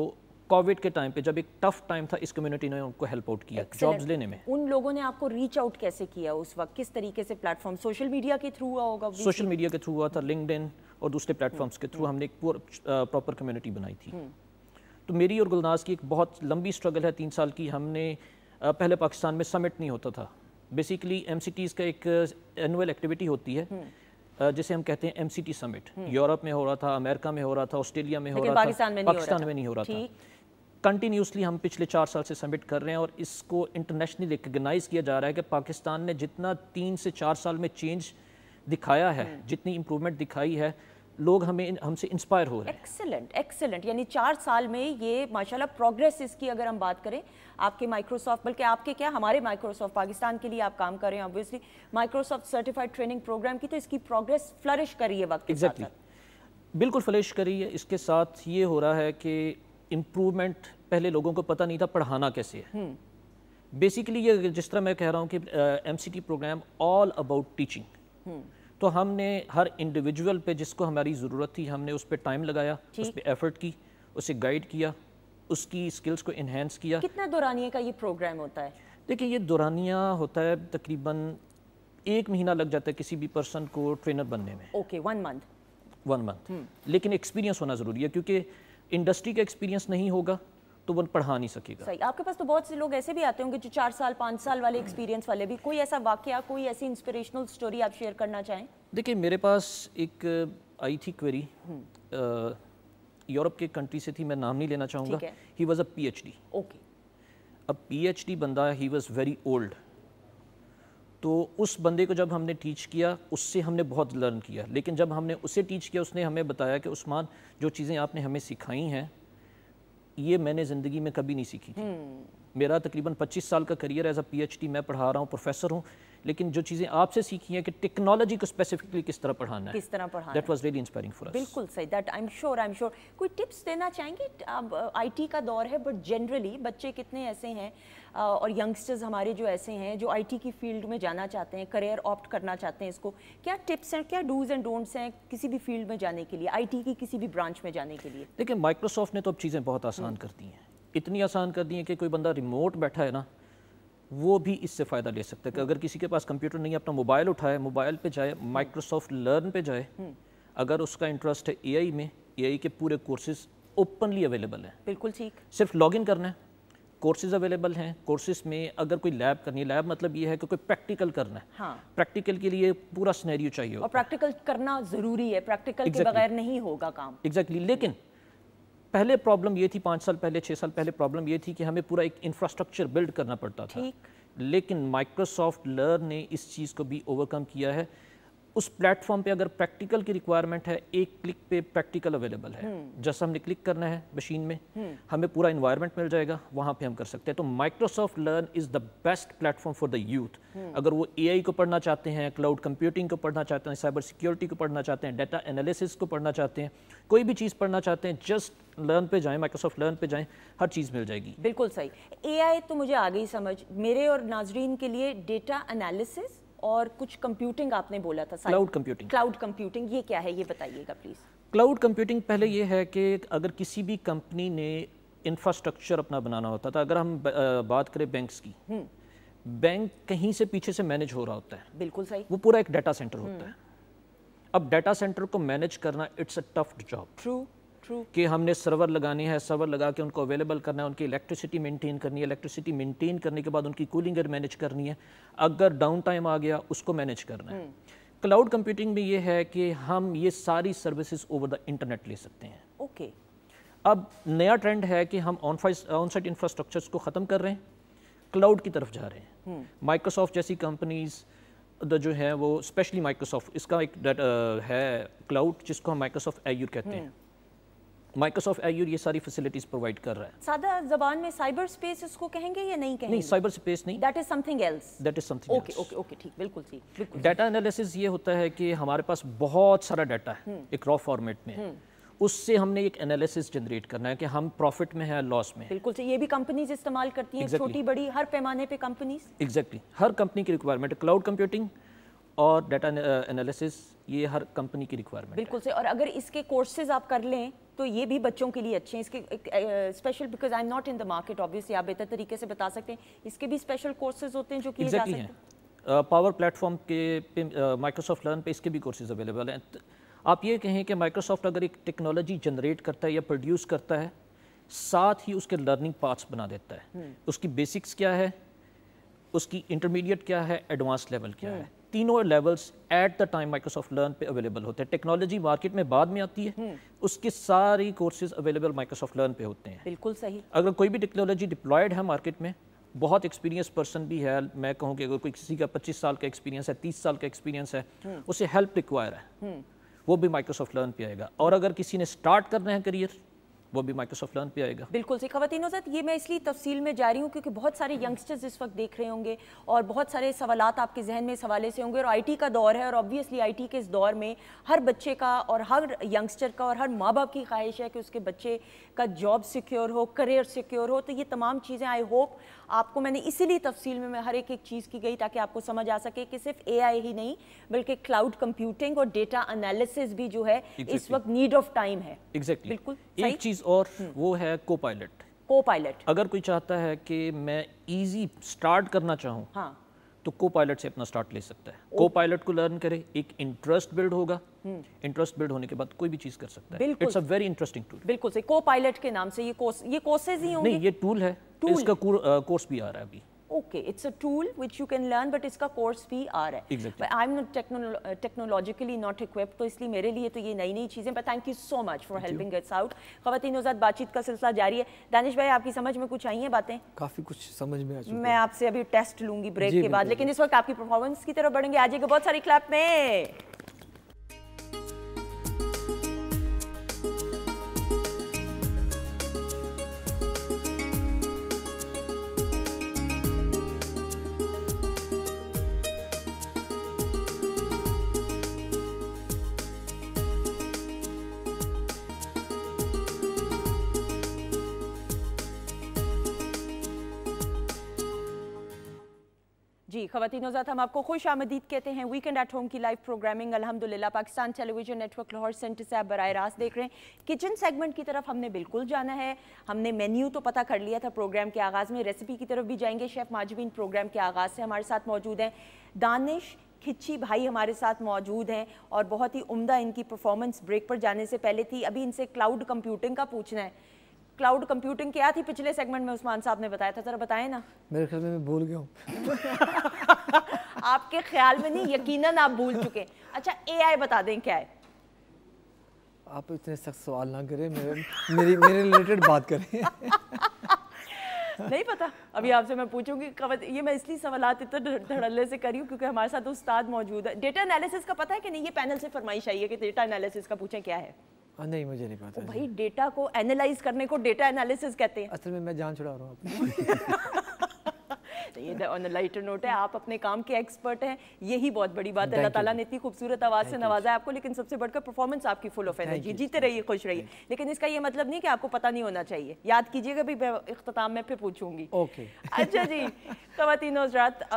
کووڈ کے ٹائم پہ, جب ایک ٹف ٹائم تھا, اس کمیونٹی نے ان کو ہیلپ آؤٹ کیا جابس لینے میں. ان لوگوں نے آپ کو ریچ آؤٹ کیسے کیا اس وقت, کس طریقے سے پلیٹ فارم, سوشل میڈیا کے تھرو ہوا ہوگا؟ سوشل میڈیا کے تھرو ہوا تھا, لنکڈ ان اور دوسرے پلیٹ فارمز کے تھرو ہم نے ایک پراپر کمیونٹی بنائی تھی. تو میری اور گلناز کی ایک بہت لمبی سٹرگل ہے 3 سال کی. ہم نے پہلے پاکستان میں سمٹ نہیں ہوتا تھا. بیسیکلی ایم سی ٹیز کا ایک اینول ایکٹیویٹی ہوتی ہے جسے ہم کہتے ہیں ایم سی ٹی سمٹ. یورپ میں ہو رہا تھا, امریکہ میں ہو رہا تھا, آسٹریلیا میں ہو رہا تھا, پاکستان میں نہیں ہو رہا تھا. کنٹینیوسلی ہم پچھلے 4 سال سے سمٹ کر رہے ہیں, اور اس کو انٹرنیشنلی ریکگنائز کیا جا رہا ہے کہ پاکستان نے جتنا 3 سے 4 سال میں چینج دکھایا ہے, جتنی امپرومنٹ دکھائی ہے, لوگ ہم سے انسپائر ہو رہے ہیں. Excellent excellent. یعنی 4 سال میں یہ ماشاءاللہ پروگریس اس کی اگر ہم بات کریں, آپ کے مائکروسافٹ, بلکہ آپ کے کیا ہمارے مائکروسافٹ پاکستان کے لیے آپ کام کر رہے ہیں obviously Microsoft certified training programme کی, تو اس کی پروگریس فلرش کر رہی ہے وقت کے ساتھ. بالکل فلرش کر رہی ہے. اس کے ساتھ یہ ہو رہا ہے کہ امپرومنٹ, پہلے لوگوں کو پتہ نہیں تھا پڑھانا کیسے ہے. بیسیکلی یہ جس طرح میں کہہ رہا ہوں کہ M C T programme all about teaching, تو ہم نے ہر انڈیویجول پہ جس کو ہماری ضرورت تھی ہم نے اس پہ ٹائم لگایا, اس پہ ایفرٹ کی, اسے گائیڈ کیا, اس کی سکلز کو انہینس کیا. کتنا دورانیے کا یہ پروگرام ہوتا ہے؟ دیکھیں یہ دورانیہ ہوتا ہے تقریباً 1 مہینہ لگ جاتا ہے کسی بھی پرسن کو ٹرینر بننے میں. Okay, 1 month. لیکن ایکسپیرینس ہونا ضروری ہے, کیونکہ انڈسٹری کا ایکسپیرینس نہیں ہوگا تو وہ پڑھا نہیں سکے گا. صحیح. آپ کے پاس تو بہت سے لوگ ایسے بھی آتے ہوں گے جو 4 سال 5 سال والے ایکسپیرینس والے بھی. کوئی ایسا واقعہ, کوئی ایسی انسپریشنل سٹوری آپ شیئر کرنا چاہیں؟ دیکھیں میرے پاس ایک آئی تھی کوئری, یورپ کے کنٹری سے تھی, میں نام نہیں لینا چاہوں گا. He was a P H D. Okay. اب پی ایچ ڈی بندہ, ہی واز ویری اولڈ, تو اس بندے کو جب ہم نے ٹیچ کیا اس سے ہم نے بہت لرن کیا، لیکن جب ہم نے اسے ٹیچ کیا اس نے ہمیں بتایا کہ عثمان جو چیزیں آپ نے ہمیں سکھائی ہیں یہ میں نے زندگی میں کبھی نہیں سیکھی تھی. میرا تقریباً 25 سال کا career as a P H D میں پڑھا رہا ہوں، پروفیسر ہوں، لیکن جو چیزیں آپ سے سیکھی ہیں کہ ٹیکنالوجی کو اسپیسیفکلی کس طرح پڑھانا ہے، کس طرح پڑھانا that was really inspiring for us. بالکل صحیح. دیٹ آئی ایم شیور کوئی ٹپس دینا چاہیں گے؟ آئی ٹی کا دور ہے بٹ جنرلی بچے کتنے ایسے ہیں اور ینگسٹرز ہمارے جو ایسے ہیں جو آئی ٹی کی فیلڈ میں جانا چاہتے ہیں، کریئر آپٹ کرنا چاہتے ہیں، اس کو کیا ٹپس ہیں، کیا ڈوز اینڈ ڈونٹس ہیں کسی بھی فیلڈ میں جانے کے لیے، آئی ٹی کی کسی بھی برانچ میں جانے کے لیے؟ دیکھیں مائکروسافٹ نے تو اب چیزیں بہت آسان کر دی ہیں، اتنی آسان کر دی ہیں کہ کوئی بندہ ریموٹ بیٹھا ہے نا وہ بھی اس سے فائدہ لے سکتا ہے کہ اگر کسی کے پاس کمپیوٹر نہیں ہے اپنا موبائل اٹھائے، موبائل پہ جائے، مائکروسافٹ لرن پہ جائے، اگر اس کا انٹرسٹ ہے اے آئی میں، اے آئی کے پورے کورسز اوپنلی اویلیبل ہیں. بالکل ٹھیک. صرف لاگ ان کرنا ہے، کورسز اویلیبل ہیں. کورسز میں اگر کوئی لیب کرنی ہے، لیب مطلب یہ ہے کہ کوئی پریکٹیکل کرنا ہے. ہاں. پریکٹیکل کے لیے پورا سینیریو چاہیے اور پریکٹیکل کرنا ضروری ہے، پریکٹیکل کے بغیر نہیں ہوگا کام. ایگزیکٹلی. لیکن پہلے پرابلم یہ تھی 5 سال پہلے 6 سال پہلے پرابلم یہ تھی کہ ہمیں پورا ایک انفراسٹرکچر بلڈ کرنا پڑتا تھا. لیکن مائکروسافٹ لرن نے اس چیز کو بھی اوورکم کیا ہے. اس پلیٹ فارم پہ اگر پریکٹیکل کی ریکوائرمنٹ ہے ایک کلک پہ پریکٹیکل اویلیبل ہے. جیسا ہم نے کلک کرنا ہے مشین میں ہمیں پورا انوائرمنٹ مل جائے گا، وہاں پہ ہم کر سکتے ہیں. تو Microsoft learn is the best plate form for the youth. اگر وہ اے آئی کو پڑھنا چاہتے ہیں، کلاؤڈ کمپیوٹنگ کو پڑھنا چاہتے ہیں، سائبر سیکیورٹی کو پڑھنا چاہتے ہیں، ڈیٹا انالیسس کو پڑھنا چاہتے ہیں، کوئی بھی چیز پڑھنا چاہتے ہیں، جسٹ لرن پہ جائیں، مائکروسافٹ لرن پہ جائیں، ہر چیز مل جائے گی. بالکل صحیح. اے آئی تو مجھے آگے ہی سمجھ، میرے اور ناظرین کے لیے ڈیٹا انالیسس اور کچھ کمپیوٹنگ آپ نے بولا تھا، کلاؤڈ کمپیوٹنگ. کلاؤڈ کمپیوٹنگ یہ کیا ہے یہ بتائیے گا پلیز. کلاؤڈ کمپیوٹنگ پہلے یہ ہے کہ اگر کسی بھی کمپنی نے انفراسٹرکچر اپنا بنانا ہوتا تھا، اگر ہم بات کریں بینکس کی، بینک کہیں سے پیچھے سے مینیج ہو رہا ہوتا ہے. بالکل صحیح. وہ پورا ایک ڈیٹا سینٹر ہوتا ہے. اب ڈیٹا سینٹر کو مینیج کرنا it's a tough job. True کہ ہم نے سرور لگانے ہیں، سرور لگا کے ان کو اویلیبل کرنا ہے، ان کی الیکٹریسٹی مینٹین کرنی ہے، الیکٹریسٹی مینٹین کرنے کے بعد ان کی کولنگ مینیج کرنی ہے، اگر ڈاؤن ٹائم آ گیا اس کو مینیج کرنا ہے. کلاؤڈ کمپیوٹنگ میں یہ ہے کہ ہم یہ ساری سروسز اوور دا انٹرنیٹ لے سکتے ہیں. اوکے. اب نیا ٹرینڈ ہے کہ ہم آن سائٹ انفراسٹرکچرز کو ختم کر رہے ہیں، کلاؤڈ کی طرف جا رہے ہیں. مائکروسافٹ جیسی کمپنیز جو ہیں وہ اسپیشلی مائکروسافٹ، اس کا ایک ہے کلاؤڈ جس کو ہم مائکروسافٹ ایور کہتے ہیں. مائکروسافٹ ایور یہ ساری فیسلٹیز پرووائڈ کر رہا ہے. سادہ زبان میں سائبر اسپیس اس کو کہیں گے یا نہیں کہیں گے؟ نہیں، سائبر اسپیس نہیں، that is something else. That is something else. Okay okay okay ٹھیک، بالکل ٹھیک. بالکل. ڈیٹا انالیسس یہ ہوتا ہے کہ ہمارے پاس بہت سارا ڈیٹا ہے ایک را فارمیٹ میں، اس سے ہم نے ایک انالیسس جنریٹ کرنا ہے کہ ہم پروفٹ میں ہیں، لاس میں. بالکل صحیح. یہ بھی کمپنیز استعمال کرتی ہیں، چھوٹی بڑی ہر پیمانے پہ کمپنیز. ایگزیکٹلی. ہر کمپنی کی ریکوائرمنٹ ہے کلاؤڈ کمپیوٹنگ اور ڈیٹا انالیسس، یہ ہر کمپنی کی ریکوائرمنٹ ہے. بالکل صحیح. اور اگر اس کے کورسز آپ کر لیں تو یہ بھی بچوں کے لیے اچھے ہیں. اس کے special because I am not in the market obviously, آپ بہتر طریقے سے بتا سکتے ہیں، اس کے بھی اسپیشل کورسز ہوتے ہیں جو کیے جا سکتے ہیں. پاور پلیٹ فارم کے مائکروسافٹ لرن پہ اس کے بھی کورسز اویلیبل ہیں. آپ یہ کہیں کہ مائکروسافٹ اگر ایک ٹیکنالوجی جنریٹ کرتا ہے یا پروڈیوس کرتا ہے، ساتھ ہی اس کے لرننگ پاتھس بنا دیتا ہے. اس کی بیسکس کیا ہے، اس کی انٹرمیڈیٹ کیا ہے، ایڈوانس لیول کیا ہے، تینوں levels at the time Microsoft learn پہ اویلیبل ہوتے ہیں. ٹیکنالوجی مارکیٹ میں بعد میں آتی ہے، اس کے ساری کورسز اویلیبل مائکروسافٹ لرن پہ ہوتے ہیں. بالکل صحیح. اگر کوئی بھی ٹیکنالوجی ڈپلائڈ ہے مارکیٹ میں، بہت ایکسپیرینس پرسن بھی ہے، میں کہوں کہ اگر کوئی کسی کا 25 سال کا ایکسپیرینس ہے، 30 سال کا ایکسپیرینس ہے، اسے ہیلپ ریکوائر ہے، وہ بھی مائکروسافٹ لرن پہ آئے گا. اور اگر کسی نے سٹارٹ کرنا ہے کریئر، وہ بھی مائکروسافٹ لرن پہ آئے گا. بالکل صحیح. خواتین حضرات، یہ میں اس لیے تفصیل میں جا رہی ہوں کیونکہ بہت سارے ینگسٹرز اس وقت دیکھ رہے ہوں گے اور بہت سارے سوالات آپ کے ذہن میں اس حوالے سے ہوں گے. اور آئی ٹی کا دور ہے اور آبویسلی آئی ٹی کے اس دور میں ہر بچے کا اور ہر ینگسٹر کا اور ہر ماں باپ کی خواہش ہے کہ اس کے بچے کا جاب سیکیور ہو، کریئر سیکیور ہو. تو یہ تمام چیزیں آئی ہوپ آپ کو میں نے اسی لیے تفصیل میں ہر ایک چیز کی گئی تاکہ آپ کو سمجھ آ سکے کہ صرف اے آئی ہی نہیں بلکہ کلاؤڈ کمپیوٹنگ اور ڈیٹا انالیسس بھی جو ہے اس وقت نیڈ آف ٹائم ہے. ایگزیکٹلی. بالکل. ایک چیز اور وہ ہے کو پائلٹ. کو پائلٹ. اگر کوئی چاہتا ہے کہ میں ایزی سٹارٹ کرنا چاہوں، ہاں، تو کو پائلٹ سے اپنا سٹارٹ لے سکتا ہے. کو پائلٹ کو لرن کرے، ایک انٹرسٹ بلڈ ہوگا، انٹرسٹ بلڈ ہونے کے بعد کوئی بھی چیز کر سکتا ہے. It's a very interesting tool. بالکل صحیح. کو پائلٹ کے نام سے یہ کورسز ہی ہوں گے. نہیں، یہ ٹول ہے، اس کا کورس بھی آ رہا ہے ابھی. Okay, it's a tool which you can learn, but इसका कोर्स भी आ रहा है. Exactly. I am not technologically not equipped, तो इसलिए मेरे लिए तो ये नई नई चीज़ें. But thank you so much for helping us out. ख़वातीन नौज़ाद बातचीत का सिलसिला जारी है. दानिश भाई, आपकी समझ में कुछ आई हैं बातें? काफ़ी कुछ समझ में आ चुका है. मैं आपसे अभी टेस्ट लूंगी ब्रेक जी, के बाद, बिल्कुल। लेकिन इस वक्त आपकी परफॉर्मेंस की तरफ बढ़ेंगे. आइएगा बहुत सारी क्लैप में. जी ख़वातीन नौज़ात, हम आपको खुश आमदीद कहते हैं. वीकेंड एट होम की लाइव प्रोग्रामिंग अल्हम्दुलिल्लाह Pakistan television network Lahore centre से आप बराह रास्त देख रहे हैं. किचन सेगमेंट की तरफ हमने बिल्कुल जाना है. हमने मेन्यू तो पता कर लिया था प्रोग्राम के आगाज़ में, रेसिपी की तरफ भी जाएंगे. शेफ़ माजबीन प्रोग्राम के आगाज़ से हमारे साथ मौजूद हैं. दानिश खिच्ची भाई हमारे साथ मौजूद हैं और बहुत ही उम्दा इनकी परफॉर्मेंस ब्रेक पर जाने से पहले थी. अभी इनसे क्लाउड कंप्यूटिंग का पूछना है. क्लाउड कंप्यूटिंग क्या थी पिछले सेगमेंट में उस्मान साहब ने बताया था, जरा बताएं ना. मेरे ख्याल में मैं भूल गया हूँ. आपके ख्याल में नहीं, यकीनन आप भूल चुके. अच्छा, एआई बता दें क्या है. आप इतने सख्त सवाल ना करें, मेरे रिलेटेड बात करें. नहीं पता, अभी आपसे मैं पूछूंगी. ये मैं इसलिए सवालात इतना धड़ल्ले से करी हूँ क्योंकि हमारे साथ उस्ताद मौजूद है. डेटा एनालिसिस का पता है कि नहीं? ये पैनल से फरमाइश आई है कि डेटा एनालिसिस का पूछें क्या है. नहीं, मुझे नहीं पता. भाई, डेटा को एनालाइज करने को डेटा एनालिसिस कहते हैं. असल में मैं जान छुड़ा रहा हूँ. ये ऑन अ लाइटर नोट है, आप अपने काम के एक्सपर्ट हैं, यही बहुत बड़ी बात है. अल्लाह ताला ने इतनी खूबसूरत आवाज़ से नवाजा है आपको, लेकिन सबसे बढ़कर परफॉर्मेंस आपकी फुल ऑफ एनर्जी. जीते रहिए, खुश रहिए. लेकिन इसका ये मतलब नहीं कि आपको पता नहीं होना चाहिए. याद कीजिएगा भी, इख्तिताम में फिर पूछूंगी. ओके. अच्छा जी, ख़वातीन हज़रात,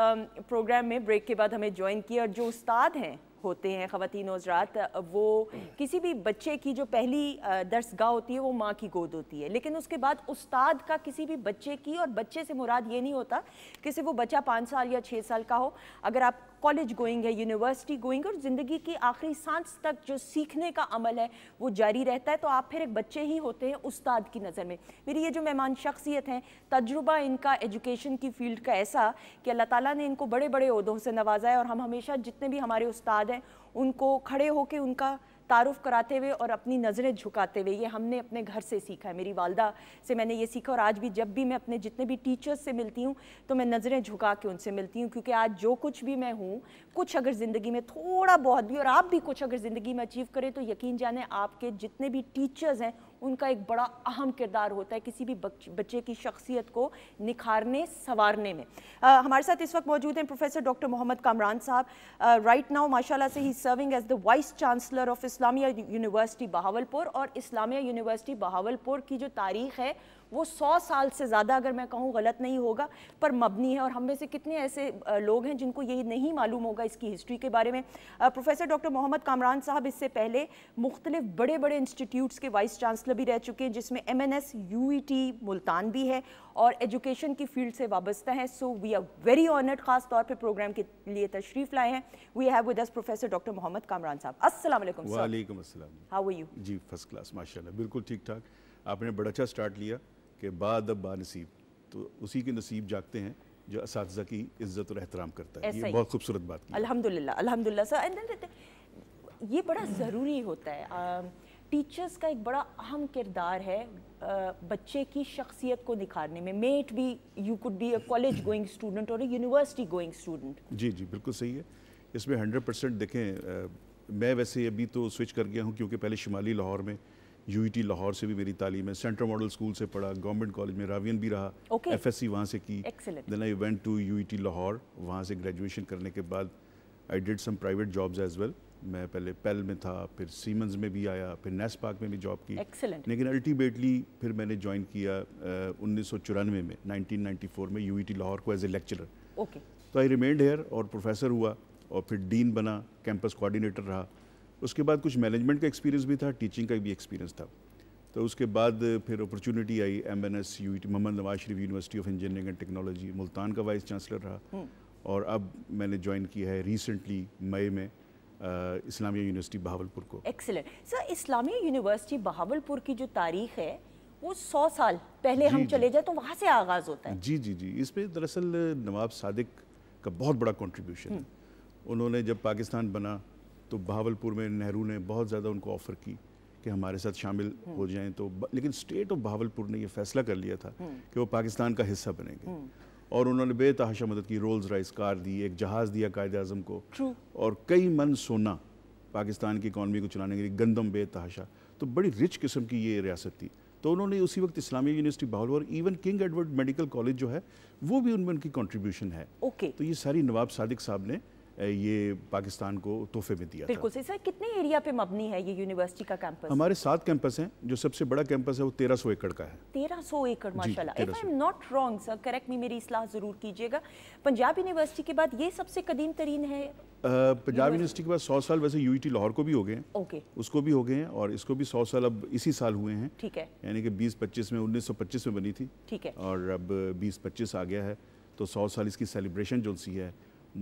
प्रोग्राम में ब्रेक के बाद हमें ज्वाइन किया, और जो उस्ताद हैं होते हैं ख़वातीन हज़रात, वो किसी भी बच्चे की जो पहली दर्सगाह होती है वो माँ की गोद होती है. लेकिन उसके बाद उस्ताद का किसी भी बच्चे की, और बच्चे से मुराद ये नहीं होता कि सिर्फ वो बच्चा 5 साल या 6 साल का हो. अगर आप कॉलेज गोइंग है, यूनिवर्सिटी गोइंग, और ज़िंदगी की आखिरी सांस तक जो सीखने का अमल है वो जारी रहता है, तो आप फिर एक बच्चे ही होते हैं उस्ताद की नज़र में. मेरी ये जो मेहमान शख्सियत हैं, तजुर्बा इनका एजुकेशन की फील्ड का ऐसा कि अल्लाह ताला ने इनको बड़े बड़े ओहदों से नवाजा है, और हम हमेशा जितने भी हमारे उस्ताद हैं उनको खड़े होकर उनका तारुफ कराते हुए और अपनी नज़रें झुकाते हुए, ये हमने अपने घर से सीखा है. मेरी वालदा से मैंने ये सीखा, और आज भी जब भी मैं अपने जितने भी टीचर्स से मिलती हूँ तो मैं नज़रें झुका के उनसे मिलती हूँ, क्योंकि आज जो कुछ भी मैं हूँ, कुछ अगर ज़िंदगी में थोड़ा बहुत भी, और आप भी कुछ अगर ज़िंदगी में अचीव करें, तो यकीन जाने आपके जितने भी टीचर्स हैं उनका एक बड़ा अहम किरदार होता है किसी भी बच्चे की शख्सियत को निखारने संवारने में. हमारे साथ इस वक्त मौजूद हैं प्रोफेसर डॉक्टर मोहम्मद कामरान साहब. राइट नाउ माशाल्लाह से ही serving as the vice chancellor of Islamia university Bahawalpur. और इस्लामिया यूनिवर्सिटी बहावलपुर की जो तारीख़ है वो 100 साल से ज़्यादा, अगर मैं कहूँ गलत नहीं होगा, पर मबनी है. और हम में से कितने ऐसे लोग हैं जिनको ये नहीं मालूम होगा इसकी हिस्ट्री के बारे में. प्रोफेसर डॉक्टर मोहम्मद कामरान साहब इससे पहले मुख्तलिफ बड़े बड़े इंस्टीट्यूट्स के वाइस चांसलर भी रह चुके हैं, जिसमें MNS UET मुल्तान भी है और एजुकेशन की फील्ड से वाबस्ता है. So we are very honoured, ख़ास तौर पर प्रोग्राम के लिए तशरीफ़ लाए हैं. We have with us professor doctor Mohammad Kamran साहब. अस्सलाम वालेकुम सर. वालेकुम अस्सलाम. How are you? जी फर्स्ट क्लास माशाल्लाह, बिल्कुल ठीक ठाक. आपने बड़ा अच्छा स्टार्ट लिया कि बाद अब बानसीब, तो उसी के नसीब जागते हैं जो असातिज़ा की इज़्ज़त और एहतराम करता है. ये बहुत खूबसूरत बात की. अल्हम्दुलिल्लाह, अल्हम्दुलिल्लाह सर. ये बड़ा ज़रूरी होता है. टीचर्स का एक बड़ा अहम किरदार है बच्चे की शख्सियत को निखारने में. May it be you could be a college going student और अ यूनिवर्सिटी गोइंग स्टूडेंट. जी जी बिल्कुल सही है. इसमें 100% देखें, मैं वैसे अभी तो स्विच कर गया हूँ क्योंकि पहले शुमाली लाहौर में UET लाहौर से भी मेरी तालीम है, सेंट्रल मॉडल स्कूल से पढ़ा, गवर्नमेंट कॉलेज में रावियन भी रहा, FSC वहाँ से की. Then I went to UET Lahore, वहाँ से ग्रेजुएशन करने के बाद I did some private jobs as well. मैं पहले पेल में था, फिर सीमेंस में भी आया, फिर नेस्पाक में भी जॉब की. लेकिन अल्टीमेटली फिर मैंने ज्वाइन किया 1994 में, 1994 में UET लाहौर को एज ए लेक्चरर. तो आई रिमेंड हेयर और प्रोफेसर हुआ, और फिर डीन बना, कैंपस कोऑर्डिनेटर रहा. उसके बाद कुछ मैनेजमेंट का एक्सपीरियंस भी था, टीचिंग का भी एक्सपीरियंस था. तो उसके बाद फिर अपॉर्चुनिटी आई MNS UET Mohammad Nawaz Sharif university of engineering and technology Multan का वाइस चांसलर रहा. और अब मैंने ज्वाइन किया है रिसेंटली मई में इस्लामिया यूनिवर्सिटी बहावलपुर को. Excellent sir. Islamia university Bahawalpur की जो तारीख़ है وہ 100 سال پہلے ہم چلے جائیں تو وہاں سے آغاز ہوتا ہے. جی اس پہ دراصل نواب صادق کا بہت بڑا کنٹریبیوشن ہے. انہوں نے جب پاکستان بنا تو بہاولپور میں نہرو نے بہت زیادہ ان کو آفر کی کہ ہمارے ساتھ شامل ہو جائیں, تو لیکن اسٹیٹ آف بہاولپور نے یہ فیصلہ کر لیا تھا کہ وہ پاکستان کا حصہ بنیں گے, اور انہوں نے بے تحاشا مدد کی. رولز رائس کار دی, ایک جہاز دیا قائد اعظم کو, اور کئی من سونا پاکستان کی اکانومی کو چلانے کے لیے, گندم بے تحاشا. تو بڑی رچ قسم کی یہ ریاست تھی. تو انہوں نے اسی وقت Islamia university Bahawalpur, even King Edward medical college جو ہے وہ بھی ان میں ان کی کنٹریبیوشن ہے. تو یہ ساری نواب صادق صاحب نے یہ پاکستان کو تحفے میں دیا تھا. بالکل صحیح. سر کتنے ایریا پہ مبنی ہے یہ یونیورسٹی کا کیمپس؟ ہمارے 7 کیمپس ہیں. جو سب سے بڑا کیمپس ہے وہ 1300 ایکڑ کا ہے. 1300 ایکڑ, ماشاءاللہ. If I am not wrong sir, correct me, میری اصلاح ضرور کیجیے گا, پنجاب یونیورسٹی کے بعد یہ سب سے قدیم ترین ہے؟ پنجاب یونیورسٹی کے بعد 100 سال ویسے یو ای ٹی لاہور کو بھی ہو گئے ہیں, اس کو بھی ہو گئے ہیں, اور اس کو بھی 100 سال اب اسی سال ہوئے ہیں. ٹھیک ہے. یعنی کہ 2025 میں 1925 میں بنی تھی. ٹھیک ہے. اور اب 2025 آ گیا ہے, تو 100 سال اس کی سیلیبریشن جو سی ہے,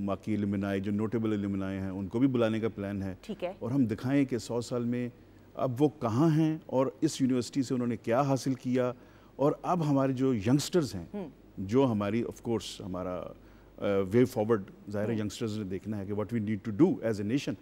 باقی الومنائی جو نوٹیبل الومنائی ہیں ان کو بھی بلانے کا پلان ہے. ٹھیک ہے. اور ہم دکھائیں کہ 100 سال میں اب وہ کہاں ہیں, اور اس یونیورسٹی سے انہوں نے کیا حاصل کیا, اور اب ہمارے جو ینگسٹرز ہیں, جو ہماری آف کورس ہمارا وے فارورڈ, ظاہر ینگسٹرز نے دیکھنا ہے کہ what we need to do as a nation,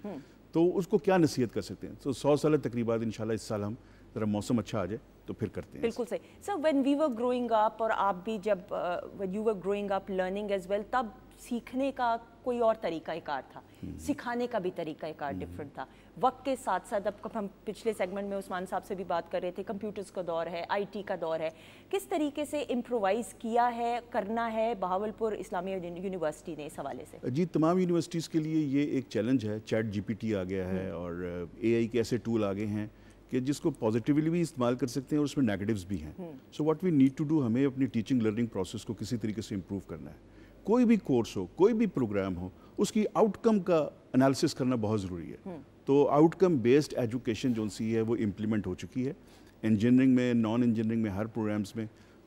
تو اس کو کیا نصیحت کر سکتے ہیں. تو 100 سالہ تقریبات انشاءاللہ اس سال ہم ذرا موسم اچھا آ جائے تو پھر کرتے ہیں. بالکل صحیح. سر وین وی ور گروئنگ اپ, اور آپ بھی جب when you were growing up learning as well, تب سیکھنے کا کوئی اور طریقہ کار تھا, سکھانے کا بھی طریقہ کار ڈفرینٹ تھا. وقت کے ساتھ ساتھ, اب ہم پچھلے سیگمنٹ میں عثمان صاحب سے بھی بات کر رہے تھے, کمپیوٹرز کا دور ہے, آئی ٹی کا دور ہے, کس طریقے سے امپرووائز کیا ہے, کرنا ہے بہاولپور اسلامیہ یونیورسٹی نے اس حوالے سے؟ جی, تمام یونیورسٹیز کے لیے یہ ایک چیلنج ہے. چیٹ جی پی ٹی آ گیا ہے, اور اے آئی کے ایسے ٹول آ گئے ہیں کہ جس کو پازیٹیولی بھی استعمال کر سکتے ہیں, اور اس میں نیگیٹیوز بھی ہیں. So what we need to do, ہمیں اپنی ٹیچنگ لرننگ پروسیس کو کسی طریقے سے امپروو کرنا ہے. کوئی بھی کورس ہو, کوئی بھی پروگرام ہو, اس کی آؤٹ کم کا انالیسس کرنا بہت ضروری ہے. تو آؤٹ کم بیسڈ ایجوکیشن جو سی ہے وہ امپلیمنٹ ہو چکی ہے انجینئرنگ میں, نان انجینئرنگ میں, ہر پروگرامز میں.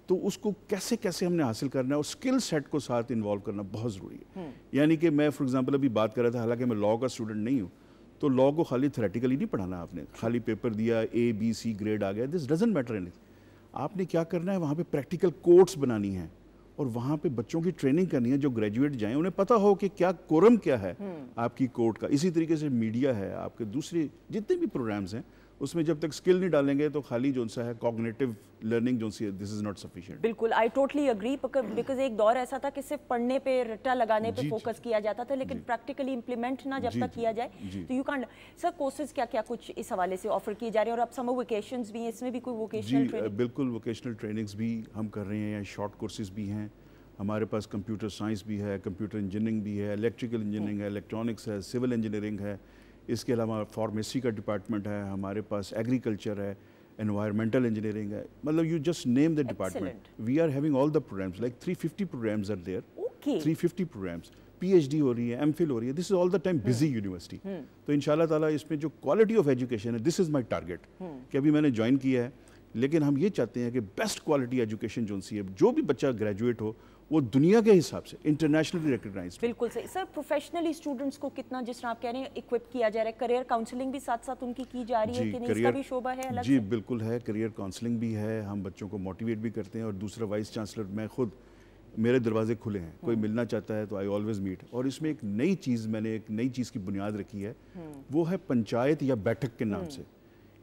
تو اس کو کیسے ہم نے حاصل کرنا ہے, اور اسکل سیٹ کو ساتھ انوالو کرنا بہت ضروری ہے. یعنی کہ میں فار ایگزامپل ابھی بات کر رہا تھا, حالانکہ میں لاء کا اسٹوڈنٹ نہیں ہوں, تو لاء کو خالی تھیوریٹیکلی نہیں پڑھانا آپ نے, خالی پیپر دیا, اے بی سی گریڈ آ گیا, دس ڈزنٹ میٹر اینی. آپ نے کیا کرنا ہے, وہاں پہ پریکٹیکل کورس بنانی ہیں, اور وہاں پہ بچوں کی ٹریننگ کرنی ہے. جو گریجویٹ جائیں انہیں پتہ ہو کہ کیا کورم کیا ہے آپ کی کورٹ کا. اسی طریقے سے میڈیا ہے, آپ کے دوسری جتنے بھی پروگرامز ہیں, اس میں جب تک سکل نہیں ڈالیں گے تو خالی جو سا ہے کوگنیٹو لرننگ جو سی ہے, دس از ناٹ سفیشینٹ. بالکل, آئی ٹوٹلی اگری, بیکاز ایک دور ایسا تھا کہ صرف پڑھنے پہ, رٹا لگانے پہ فوکس کیا جاتا تھا, لیکن پریکٹیکلی امپلیمنٹ نہ جب تک کیا جائے تو یو کانٹ. سر کورسز کیا کچھ اس حوالے سے آفر کیے جا رہے ہیں, اور اب سمر ویکیشنز بھی ہیں, اس میں بھی کوئی ووکیشنل ٹریننگ؟ بالکل, ووکیشنل ٹریننگز بھی ہم کر رہے ہیں, شارٹ کورسز بھی ہیں ہمارے پاس. کمپیوٹر سائنس بھی ہے, کمپیوٹر انجینئرنگ بھی ہے, الیکٹریکل انجینئرنگ ہے, الیکٹرانکس ہے, سول انجینئرنگ ہے. اس کے علاوہ فارمیسی کا ڈپارٹمنٹ ہے ہمارے پاس, ایگریکلچر ہے, انوائرمنٹل انجینئرنگ ہے. مطلب you just name the department, we are having all the programmes, like 350 programmes are there. 350 programmes, P H D ہو رہی ہے, ایم فل ہو رہی ہے. This is all the time busy university. تو ان شاء اللہ تعالیٰ اس میں جو کوالٹی آف ایجوکیشن ہے, دس از مائی ٹارگیٹ, کہ ابھی میں نے جوائن کیا ہے, لیکن ہم یہ چاہتے ہیں کہ بیسٹ کوالٹی ایجوکیشن جو سی ہے, جو بھی بچہ گریجویٹ ہو وہ دنیا کے حساب سے انٹرنیشنلی ریکگنائزڈ. بالکل صحیح. سر پروفیشنلی اسٹوڈنٹس کو کتنا, جس طرح آپ کہہ رہے ہیں, اکوپ کیا جا رہا ہے, کریئر کاؤنسلنگ بھی ساتھ ساتھ ان کی جا رہی ہے کہ نہیں, اس کا بھی شعبہ ہے الگ؟ جی بالکل ہے, کریئر کاؤنسلنگ بھی ہے, ہم بچوں کو موٹیویٹ بھی کرتے ہیں. اور دوسرا وائس چانسلر میں خود, میرے دروازے کھلے ہیں, کوئی ملنا چاہتا ہے تو آئی آلویز میٹ. اور اس میں ایک نئی چیز, میں نے ایک نئی چیز کی بنیاد رکھی ہے, وہ ہے پنچایت یا بیٹھک کے نام سے.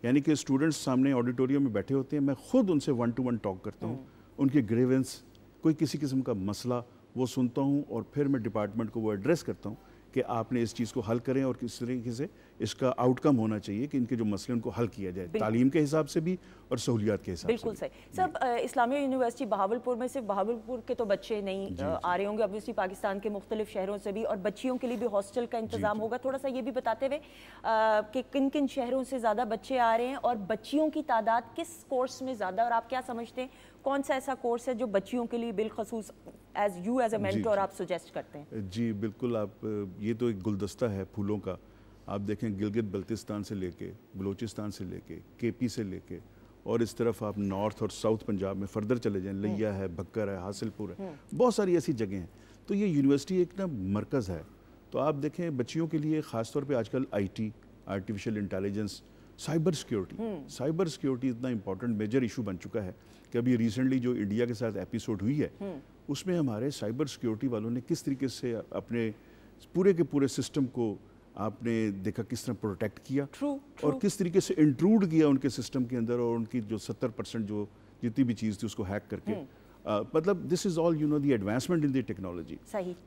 یعنی کہ اسٹوڈنٹس سامنے آڈیٹوریم میں بیٹھے ہوتے ہیں, میں خود ان سے 1-to-1 ٹاک کرتا ہوں, ان کے گریونس, کوئی کسی قسم کا مسئلہ وہ سنتا ہوں, اور پھر میں ڈپارٹمنٹ کو وہ ایڈریس کرتا ہوں کہ آپ نے اس چیز کو حل کریں, اور کس طریقے سے اس کا آؤٹ کم ہونا چاہیے کہ ان کے جو مسئلے ان کو حل کیا جائے, تعلیم کے حساب سے بھی اور سہولیات کے حساب سے. بالکل صحیح. سب اسلامیہ یونیورسٹی بہاولپور میں صرف بہاولپور کے تو بچے نہیں آ رہے ہوں گے, obviously پاکستان کے مختلف شہروں سے بھی, اور بچیوں کے لیے بھی ہاسٹل کا انتظام ہوگا. تھوڑا سا یہ بھی بتاتے ہوئے کہ کن کن شہروں سے زیادہ بچے آ رہے ہیں, اور بچیوں کی تعداد کس کورس میں زیادہ, اور آپ کیا سمجھتے ہیں کون سا ایسا کورس ہے جو بچیوں کے لیے بالخصوص ایز اے مینٹور آپ سجیسٹ کرتے ہیں؟ جی بالکل, آپ یہ تو ایک گلدستہ ہے پھولوں کا. آپ دیکھیں گلگت بلتستان سے لے کے, بلوچستان سے لے کے, کے پی سے لے کے, اور اس طرف آپ نارتھ اور ساؤتھ پنجاب میں فردر چلے جائیں, لیا ہے, بھکر ہے, حاصل پور ہے, بہت ساری ایسی جگہیں ہیں. تو یہ یونیورسٹی ایک نا مرکز ہے. تو آپ دیکھیں بچیوں کے لیے خاص طور پہ آج کل I T, artificial intelligence, cyber security इतना इंपॉर्टेंट मेजर इशू बन चुका है कि अभी रिसेंटली जो इंडिया के साथ एपिसोड हुई है उसमें हमारे साइबर सिक्योरिटी वालों ने किस तरीके से अपने पूरे के पूरे सिस्टम को आपने देखा किस तरह प्रोटेक्ट किया और किस तरीके से इंट्रूड किया उनके सिस्टम के अंदर और उनकी जो 70% जो जितनी भी चीज़ थी उसको हैक करके मतलब this is all you know the advancement in the technology.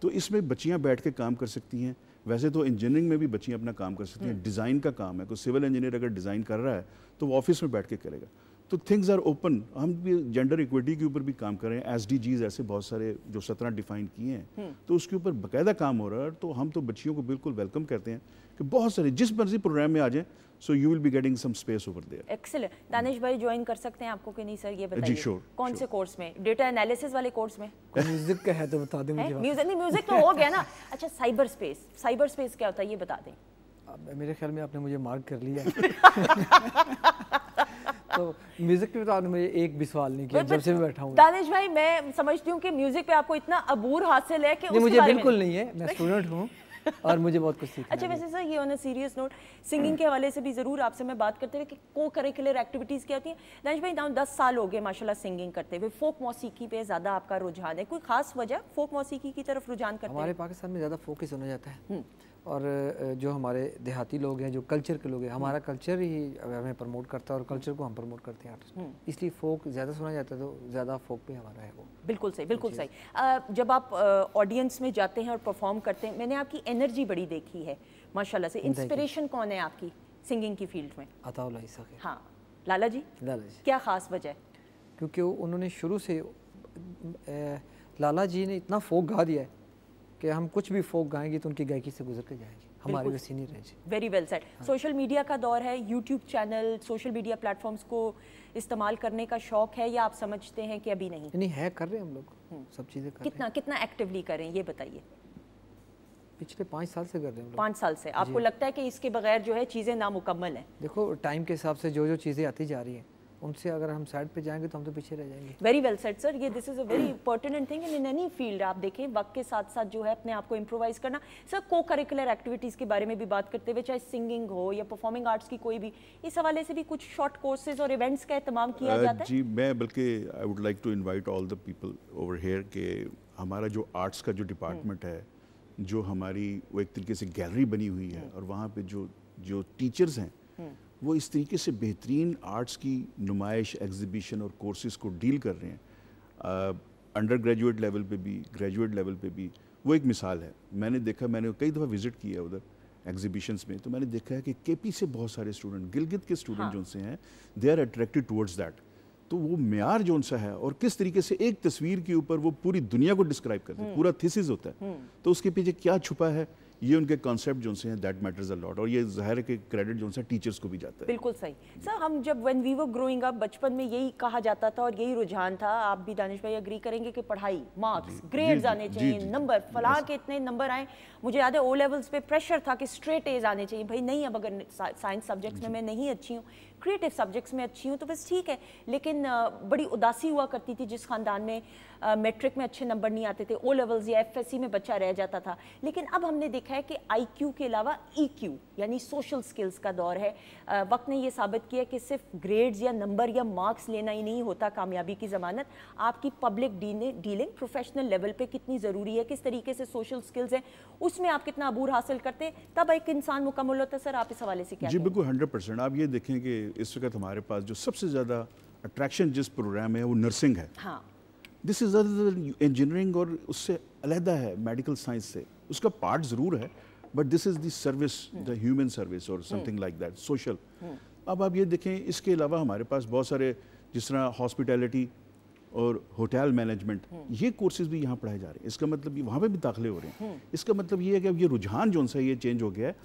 तो इसमें बच्चियां बैठ के काम कर सकती हैं। वैसे तो इंजीनियरिंग में भी बच्चियां अपना काम कर सकती हैं, डिज़ाइन का काम है, कोई सिविल इंजीनियर अगर डिज़ाइन कर रहा है तो वो ऑफिस में बैठ के करेगा। तो थिंग्स आर ओपन। हम भी जेंडर इक्विटी के ऊपर भी काम कर रहे हैं, SDGs ऐसे बहुत सारे जो 17 डिफाइन किए हैं तो उसके ऊपर बाकायदा काम हो रहा है। तो हम तो बच्चियों को बिल्कुल वेलकम करते हैं कि बहुत सारे जिस मर्जी प्रोग्राम में आ जाएं, so you will be getting some space over there. Excellent. Danish भाई ज्वाइन कर सकते हैं आपको कि नहीं सर, ये बताइए। जी श्योर। कौन से कोर्स में? डेटा एनालिसिस वाले कोर्स में? म्यूजिक का है तो बता दें मुझे। म्यूजिक तो हो गया ना। अच्छा साइबर स्पेस क्या होता है ये बता दें। मेरे ख्याल में आपने मुझे मार्क कर लिया तो म्यूजिक पे तो आपने मुझे एक भी सवाल नहीं किया जब से मैं बैठा हूँ। दानिश भाई मैं समझती हूँ कि म्यूजिक पे आपको इतना अबूर हासिल है कि नहीं, मुझे बिल्कुल नहीं है, मैं स्टूडेंट हूँ और मुझे बहुत कुछ सीखना है। अच्छा वैसे सर ये on a serious note singing के हवाले से भी ज़रूर आपसे मैं बात करते हुए कि को करिकुलर एक्टिविटीज़ क्या होती हैं। दानिश भाई 10 साल हो गए माशाल्लाह सिंगिंग करते हुए, फोक मौसीकी पे ज़्यादा आपका रुझान है, कोई खास वजह फोक मौसीकी की तरफ रुझान करते हैं? हमारे पाकिस्तान में ज़्यादा फोकस होना जाता है और जो हमारे देहाती लोग हैं, जो कल्चर के लोग हैं, हमारा कल्चर ही हमें प्रमोट करता है और कल्चर को हम प्रमोट करते हैं आर्टिस्ट, इसलिए फोक ज़्यादा सुना जाता है तो ज़्यादा फोक पे हमारा है वो। बिल्कुल सही, बिल्कुल सही। जब आप ऑडियंस में जाते हैं और परफॉर्म करते हैं, मैंने आपकी एनर्जी बड़ी देखी है माशाल्लाह से। इंस्पिरेशन कौन है आपकी सिंगिंग की फील्ड में? अताउल्लाह ईसा। हाँ लाला जी। क्या ख़ास वजह है? क्योंकि उन्होंने शुरू से लाला जी ने इतना फोक गा दिया है कि हम कुछ भी फोक गाएंगे तो उनकी गायकी से गुजर के जाएंगे, हमारे वैसे नहीं रहे। Very well said. Social media का दौर है, YouTube channel, social media platforms को इस्तेमाल करने का शौक है या आप समझते हैं कि अभी नहीं? नहीं है, कर रहे हैं हम लोग सब चीज़ें कर रहे हैं। कितना एक्टिवली करें ये बताइए। पिछले 5 साल से कर रहे हैं। 5 साल से आपको लगता है कि इसके बगैर जो है चीज़ें नामुकम्मल हैं? देखो टाइम के हिसाब से जो चीज़ें आती जा रही हैं उनसे अगर हम साइड पे जाएंगे तो हम तो पीछे रह जाएंगे। Very well said sir. ये this is a very pertinent thing in any field. आप देखें वक्त के साथ साथ जो है अपने आप को इम्प्रोवाइज करना। सर को करिकुलर एक्टिविटीज़ के बारे में भी बात करते हुए, चाहे सिंगिंग हो या परफॉर्मिंग आर्ट्स की कोई भी, इस हवाले से भी कुछ शॉर्ट कोर्सेज और इवेंट्स का एहतमाम किया जाता है? जी मैं बल्कि I would like to invite all the people over here के हमारा जो आर्ट्स का जो डिपार्टमेंट है, जो हमारी वो एक तरीके से गैलरी बनी हुई है और वहाँ पे जो टीचर्स हैं वो इस तरीके से बेहतरीन आर्ट्स की नुमाइश, एग्जीबिशन और कोर्सेज़ को डील कर रहे हैं अंडर ग्रेजुएट लेवल पे भी, ग्रेजुएट लेवल पे भी। वो एक मिसाल है। मैंने देखा, मैंने कई दफ़ा विज़िट किया है उधर एग्जीबिशंस में, तो मैंने देखा है कि केपी से बहुत सारे स्टूडेंट, गिलगित के स्टूडेंट जो उनसे हैं, they are attracted towards that. तो वो म्यार जो उनसा है और किस तरीके से एक तस्वीर के ऊपर वो पूरी दुनिया को डिस्क्राइब करते हैं, पूरा थीसिस होता है, तो उसके पीछे क्या छुपा है, ये उनके कॉन्सेप्ट जो से हैं दैट मैटर्स अ लॉट। और ये ज़ाहिर है कि क्रेडिट जो है टीचर्स को भी जाता है। बिल्कुल सही सर। हम जब when we were growing up बचपन में यही कहा जाता था और यही रुझान था, आप भी दानिश भाई एग्री करेंगे कि पढ़ाई, मार्क्स, ग्रेड्स आने चाहिए, नंबर फलां के इतने नंबर आए। मुझे याद है ओ लेवल्स पे प्रेशर था कि स्ट्रेट एज आने चाहिए। भाई नहीं, अब अगर साइंस सब्जेक्ट्स में मैं नहीं अच्छी हूँ, क्रिएटिव सब्जेक्ट्स में अच्छी हूँ तो बस ठीक है। लेकिन बड़ी उदासी हुआ करती थी जिस खानदान में मैट्रिक में अच्छे नंबर नहीं आते थे, ओ लेवल्स या FSC में बच्चा रह जाता था। लेकिन अब हमने देखा है कि IQ के अलावा EQ यानी सोशल स्किल्स का दौर है। वक्त ने ये साबित किया कि सिर्फ ग्रेड्स या नंबर या मार्क्स लेना ही नहीं होता कामयाबी की ज़मानत। आपकी पब्लिक डीलिंग प्रोफेशनल लेवल पे कितनी ज़रूरी है, किस तरीके से सोशल स्किल्स हैं, उसमें आप कितना अबूर हासिल करते हैं, तब एक इंसान मुकम्मल होता है। सर आप इस हवाले से क्या? जी बिल्कुल 100%। आप ये देखें कि इस वक्त हमारे पास जो सबसे ज़्यादा अट्रैक्शन जिस प्रोग्राम है वो नर्सिंग है। हाँ, दिस इज़ इंजीनियरिंग और उससे अलहदा है मेडिकल साइंस से, उसका पार्ट ज़रूर है, but this is the service, the human service और समथिंग लाइक दैट, सोशल। अब आप ये देखें, इसके अलावा हमारे पास बहुत सारे जिस तरह हॉस्पिटैलिटी और होटल मैनेजमेंट, ये कोर्सेज भी यहाँ पढ़ाए जा रहे हैं। इसका मतलब ये वहाँ पे भी दाखिले हो रहे हैं। इसका मतलब ये है कि अब ये रुझान जो सा ये चेंज हो गया है,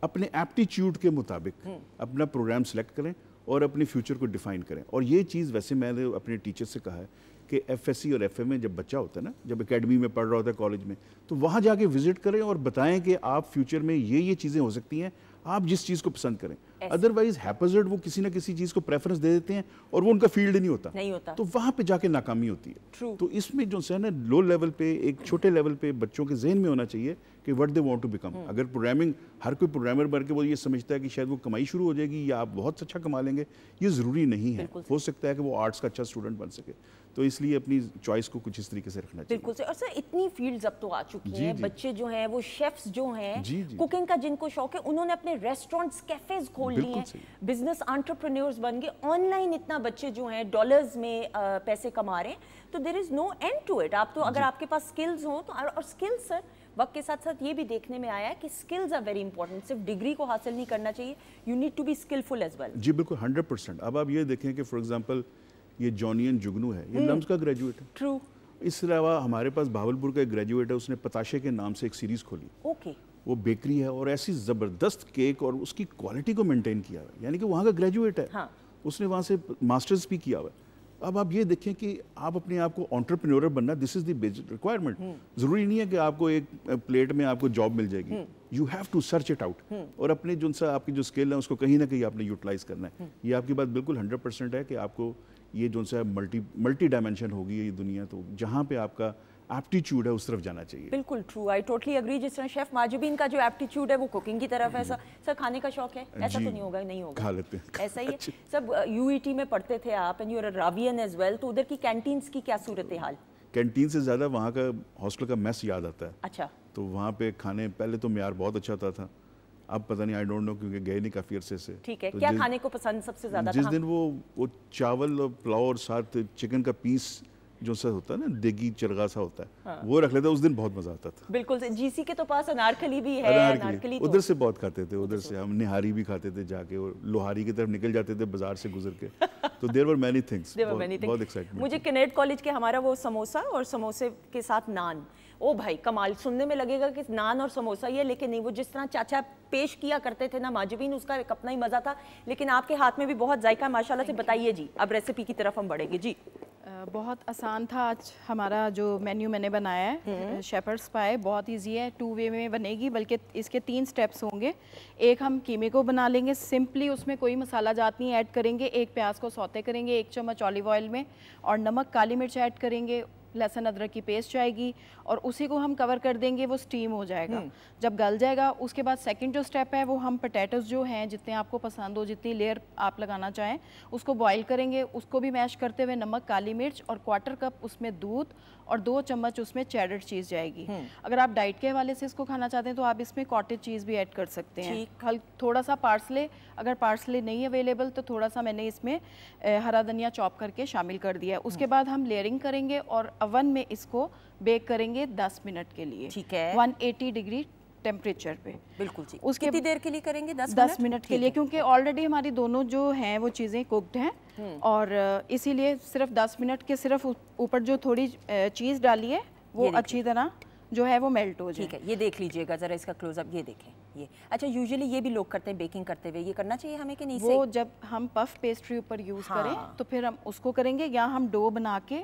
अपने एप्टीट्यूड के मुताबिक अपना प्रोग्राम सेलेक्ट करें और अपने फ्यूचर को डिफाइन करें। और ये चीज़ वैसे मैंने अपने टीचर से कहा है कि FSC और FM में जब बच्चा होता है ना, जब एकेडमी में पढ़ रहा होता है कॉलेज में, तो वहाँ जाके विजिट करें और बताएं कि आप फ्यूचर में ये चीज़ें हो सकती हैं, आप जिस चीज़ को पसंद करें। अदरवाइज हैपजर्ड वो किसी ना किसी चीज़ को प्रेफरेंस दे देते हैं और वो उनका फील्ड नहीं होता, तो वहाँ पे जाके नाकामी होती है। तो इसमें जो है ना लो लेवल पे, एक छोटे लेवल पे बच्चों के जहन में होना चाहिए कि what they want to become. अगर प्रोग्रामिंग, हर कोई प्रोग्रामर बन के वो ये समझता है कि शायद वो कमाई शुरू हो जाएगी या आप बहुत अच्छा कमा लेंगे, ये ज़रूरी नहीं है। हो सकता है कि वो आर्ट्स का अच्छा स्टूडेंट बन सके, तो इसलिए अपनी चॉइस को कुछ इस तरीके से रखना चाहिए। बिल्कुल। और सर इतनी फील्ड्स अब तो आ चुकी हैं, बच्चे जो हैं वो शेफ्स जो हैं, कुकिंग का जिनको शौक है उन्होंने अपने रेस्टोरेंट्स, कैफेज खोल लिए हैं, बिजनेस एंटरप्रेन्योर्स बन गए, ऑनलाइन इतना बच्चे जो हैं डॉलर्स में पैसे कमा रहे हैं, तो there is no end to it. आप तो अगर आपके पास स्किल्स हो तो, और स्किल्स सर वक्त के साथ साथ ये भी देखने में आया है कि स्किल्स आर वेरी इंपॉर्टेंट, सिर्फ डिग्री को हासिल नहीं करना चाहिए, you need to be skilful as well. जी बिल्कुल, 100%। अब आप ये देखें कि फॉर एग्जांपल ये जॉनियन जुगनू है, ये लम्स का ग्रेजुएट है। ट्रू। इसके अलावा हमारे पास भावलपुर का एक ग्रेजुएट है, उसने पताशे के नाम से एक सीरीज़ खोली। ओके। वो बेकरी है और ऐसी ज़बरदस्त केक और उसकी क्वालिटी को मेंटेन किया हुआ है, यानी कि वहाँ का ग्रेजुएट है। हाँ। उसने वहाँ से मास्टर्स भी किया हुआ है। अब आप ये देखें कि आप अपने आप को एंटरप्रेन्योर बनना, this is the basic requirement. ज़रूरी नहीं है कि आपको एक प्लेट में आपको जॉब मिल जाएगी, you have to search it out, और अपने जो सा आपकी जो स्किल है उसको कहीं ना कहीं आपने यूटिलाइज करना है। ये आपकी बात बिल्कुल 100% है कि आपको ये जो सा मल्टी डायमेंशन होगी ये दुनिया, तो जहाँ पे आपका एप्टीट्यूड है उस तरफ जाना चाहिए। बिल्कुल ट्रू, आई टोटली एग्री। जिस तरह शेफ माजुबीन का जो एप्टीट्यूड है वो कुकिंग की तरफ है। सर खाने का शौक है? ऐसा तो नहीं होगा, नहीं होगा, खा लेते हैं, ऐसा ही है। सब यूईटी में पढ़ते थे आप, and you are Ravian as well, तो उधर की कैंटीन्स की क्या सूरत हाल? कैंटीन से ज़्यादा वहाँ का हॉस्टल का मेस याद आता है। अच्छा। तो वहाँ पे खाने पहले तो म्यार बहुत अच्छा था, अब पता नहीं, आई डोंट नो, क्योंकि गए नहीं काफ़ी अरसे से। ठीक है। तो क्या खाने को पसंद सबसे ज़्यादा? जिस दिन वो चावल और पुलाव और साथ चिकन का पीस जो सा होता है ना, देगी चरगा सा होता है, हाँ। वो रख लेता, उस दिन बहुत मजा आता था। बिल्कुल। जीसी के तो पास अनारकली भी है, अनारकली तो उधर से बहुत खाते थे, उधर से हम निहारी भी खाते थे जाके, और लोहारी की तरफ निकल जाते थे बाजार से गुजर के। तो देयर वर मेनी थिंग्स, बहुत एक्साइटमेंट। मुझे कैनेट कॉलेज के हमारा वो समोसा और समोसे के साथ नान, ओ भाई कमाल। सुनने में लगेगा कि नान और समोसा ही है, लेकिन नहीं, वो जिस तरह चाचा पेश किया करते थे ना माजुबीन, उसका एक अपना ही मजा था। लेकिन आपके हाथ में भी बहुत जायका माशाल्लाह से। बताइए जी, अब रेसिपी की तरफ हम बढ़ेंगे जी। बहुत आसान था आज हमारा जो मेन्यू मैंने बनाया है, शेपर्ड्स पाए, बहुत इजी है, 2 वे में बनेगी, बल्कि इसके 3 स्टेप्स होंगे। एक हम कीमे को बना लेंगे सिंपली, उसमें कोई मसाला जात नहीं ऐड करेंगे। एक प्याज को सौते करेंगे 1 चम्मच ऑलिव ऑयल में, और नमक, काली मिर्च ऐड करेंगे, लहसुन अदरक की पेस्ट जाएगी, और उसी को हम कवर कर देंगे, वो स्टीम हो जाएगा। जब गल जाएगा उसके बाद सेकंड जो स्टेप है वो हम पोटैटोस जो हैं, जितने आपको पसंद हो, जितनी लेयर आप लगाना चाहें, उसको बॉईल करेंगे। उसको भी मैश करते हुए नमक, काली मिर्च और 1/4 कप उसमें दूध और 2 चम्मच उसमें चेडर चीज़ जाएगी। अगर आप डाइट के हवाले से इसको खाना चाहते हैं तो आप इसमें कॉटेज चीज़ भी ऐड कर सकते हैं। थोड़ा सा पार्सले, अगर पार्सले नहीं अवेलेबल तो थोड़ा सा मैंने इसमें हरा धनिया चॉप करके शामिल कर दिया है। उसके बाद हम लेयरिंग करेंगे और अवन में इसको बेक करेंगे 10 मिनट के लिए। ठीक है। 180 डिग्री टेम्परेचर पे। बिल्कुल जी। उसके कितनी देर के लिए करेंगे? 10 मिनट के लिए, क्योंकि ऑलरेडी हमारी दोनों जो हैं वो चीज़ें कुकड हैं, और इसीलिए सिर्फ 10 मिनट के सिर्फ ऊपर जो थोड़ी चीज़ डाली है वो अच्छी तरह जो है वो मेल्ट हो जाए। ठीक है, ये देख लीजिएगा ज़रा इसका क्लोजअप, ये देखें ये। अच्छा, यूजुअली ये भी लोग करते हैं बेकिंग करते हुए, ये करना चाहिए हमें कि नहीं? वो जब हम पफ पेस्ट्री ऊपर यूज़ करें तो फिर हम उसको करेंगे, या हम डो बना के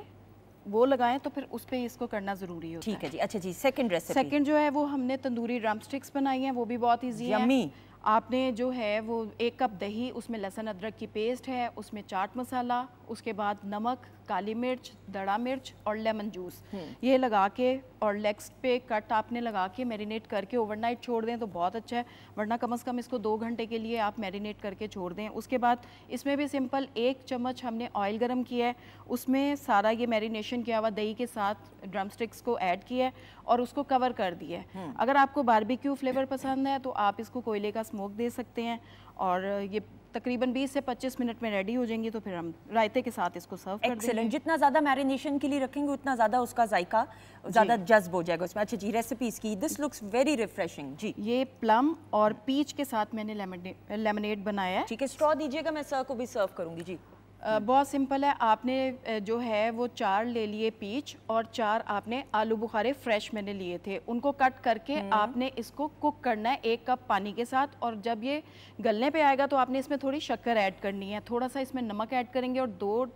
वो लगाएं तो फिर उस पे इसको करना ज़रूरी होता है। ठीक है जी। अच्छा जी, सेकंड रेसिपी। सेकंड जो है वो हमने तंदूरी ड्रम स्टिक्स बनाई हैं, वो भी बहुत ईजी है। आपने जो है वो 1 कप दही, उसमें लहसुन अदरक की पेस्ट है, उसमें चाट मसाला, उसके बाद नमक, काली मिर्च, दड़ा मिर्च और लेमन जूस, ये लगा के और लेग्स पे कट आपने लगा के मैरिनेट करके ओवरनाइट छोड़ दें तो बहुत अच्छा है, वरना कम से कम इसको 2 घंटे के लिए आप मैरिनेट करके छोड़ दें। उसके बाद इसमें भी सिंपल 1 चम्मच हमने ऑयल गरम किया है, उसमें सारा ये मैरिनेशन किया हुआ दही के साथ ड्रम स्टिक्स को ऐड किया है और उसको कवर कर दिया है। अगर आपको बारबेक्यू फ्लेवर पसंद है तो आप इसको कोयले का स्मोक दे सकते हैं, और ये तकरीबन 20 से 25 मिनट में रेडी हो जाएंगी, तो फिर हम रायते के साथ इसको सर्व कर देंगे। जितना ज़्यादा मैरिनेशन के लिए रखेंगे उतना ज़्यादा उसका जायका ज़्यादा जज्ब हो जाएगा उसमें। अच्छा जी, रेसिपीज की, दिस लुक्स वेरी रिफ्रेशिंग जी। ये प्लम और पीच के साथ मैंने लेमनेड बनाया है। ठीक है, स्ट्रॉ दीजिएगा, मैं सर को भी सर्व करूँगी जी। बहुत सिंपल है, आपने जो है वो 4 ले लिए पीच और 4 आपने आलू बुखारे फ्रेश मैंने लिए थे, उनको कट करके आपने इसको कुक करना है 1 कप पानी के साथ। और जब ये गलने पे आएगा तो आपने इसमें थोड़ी शक्कर ऐड करनी है, थोड़ा सा इसमें नमक ऐड करेंगे और 2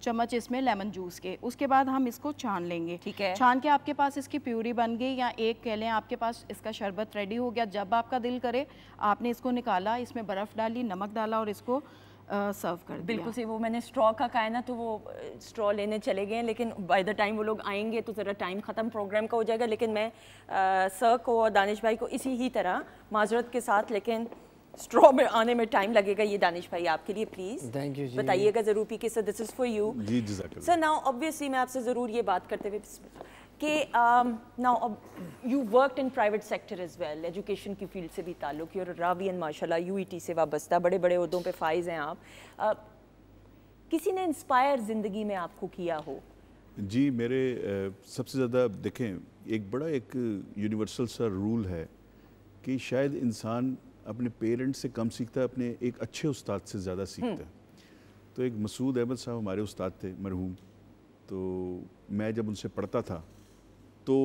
चम्मच इसमें लेमन जूस के। उसके बाद हम इसको छान लेंगे। ठीक है। छान के आपके पास इसकी प्यूरी बन गई, या एक कह लें आपके पास इसका शरबत रेडी हो गया। जब आपका दिल करे आपने इसको निकाला, इसमें बर्फ़ डाली, नमक डाला और इसको सर्व कर दिया। बिल्कुल सही। वो मैंने स्ट्रॉ का कहा ना, तो वो स्ट्रॉ लेने चले गए हैं, लेकिन बाय द टाइम वो लोग आएंगे तो ज़रा टाइम ख़त्म प्रोग्राम का हो जाएगा। लेकिन मैं सर को और दानिश भाई को इसी ही तरह माजरत के साथ, लेकिन स्ट्रॉ में आने में टाइम लगेगा। ये दानिश भाई आपके लिए प्लीज़ थैंक यू जी। बताइएगा ज़रूर P K. Sir this is for you. जी जज़ाकल्लाह। सर नाउ ऑब्वियसली मैं आपसे ज़रूर ये बात करते हुए कि now you worked in private sector as well, education की फील्ड से भी ताल्लुक़ है, और रावियन माशाल्लाह यूईटी से वाबस्ता बड़े बड़े ओहदों पे फाइज हैं आप। किसी ने इंस्पायर ज़िंदगी में आपको किया हो? जी मेरे सबसे ज़्यादा देखें, एक बड़ा एक यूनिवर्सल सा रूल है कि शायद इंसान अपने पेरेंट्स से कम सीखता है, अपने एक अच्छे उस्ताद से ज़्यादा सीखता है। तो एक मसूद अहमद साहब हमारे उस्ताद थे मरहूम, तो मैं जब उनसे पढ़ता था तो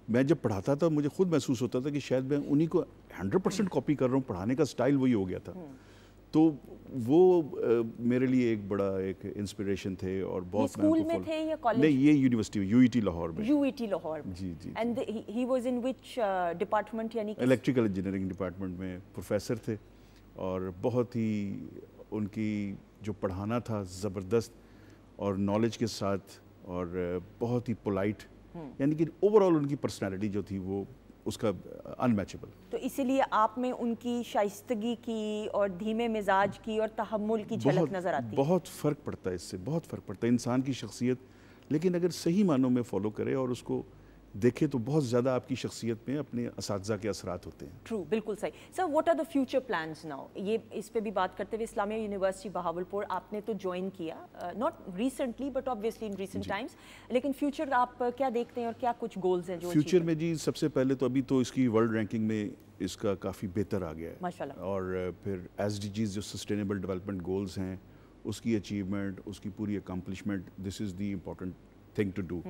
मैं जब पढ़ाता था मुझे खुद महसूस होता था कि शायद मैं उन्हीं को 100% कॉपी कर रहा हूँ, पढ़ाने का स्टाइल वही हो गया था। तो वो मेरे लिए एक बड़ा एक इंस्पिरेशन थे। और बहुत स्कूल में थे या कॉलेज? नहीं, ये यूनिवर्सिटी में, यूईटी लाहौर में। यूईटी लाहौर में। जी जी। And he was in which department? यानी इलेक्ट्रिकल इंजीनियरिंग डिपार्टमेंट में प्रोफेसर थे, और बहुत ही उनकी जो पढ़ाना था ज़बरदस्त और नॉलेज के साथ, और बहुत ही पोलाइट, यानी कि ओवरऑल उनकी पर्सनालिटी जो थी वो उसका अनमैचेबल। तो इसीलिए आप में उनकी शाइस्तगी की और धीमे मिजाज की और तहम्मुल की झलक नज़र आती है। बहुत फ़र्क पड़ता है इससे, बहुत फ़र्क पड़ता है इंसान की शख्सियत, लेकिन अगर सही मानों में फॉलो करे और उसको देखे तो बहुत ज़्यादा आपकी शख्सियत में अपने असातिज़ा के असरात होते हैं। ट्रू, बिल्कुल सही। Sir what are the future plans now? ये इस पे भी बात करते हुए, इस्लामिया यूनिवर्सिटी बहावलपुर आपने तो ज्वाइन किया, not recently but obviously in recent times, लेकिन फ्यूचर आप क्या देखते हैं और क्या कुछ गोल्स हैं जो फ्यूचर में? जी सबसे पहले तो अभी तो इसकी वर्ल्ड रैंकिंग में इसका काफ़ी बेहतर आ गया है माशाल्लाह, और फिर SDGs जो सस्टेनेबल डेवलपमेंट गोल्स हैं उसकी अचीवमेंट, उसकी पूरी accomplishment, this is the important thing to do.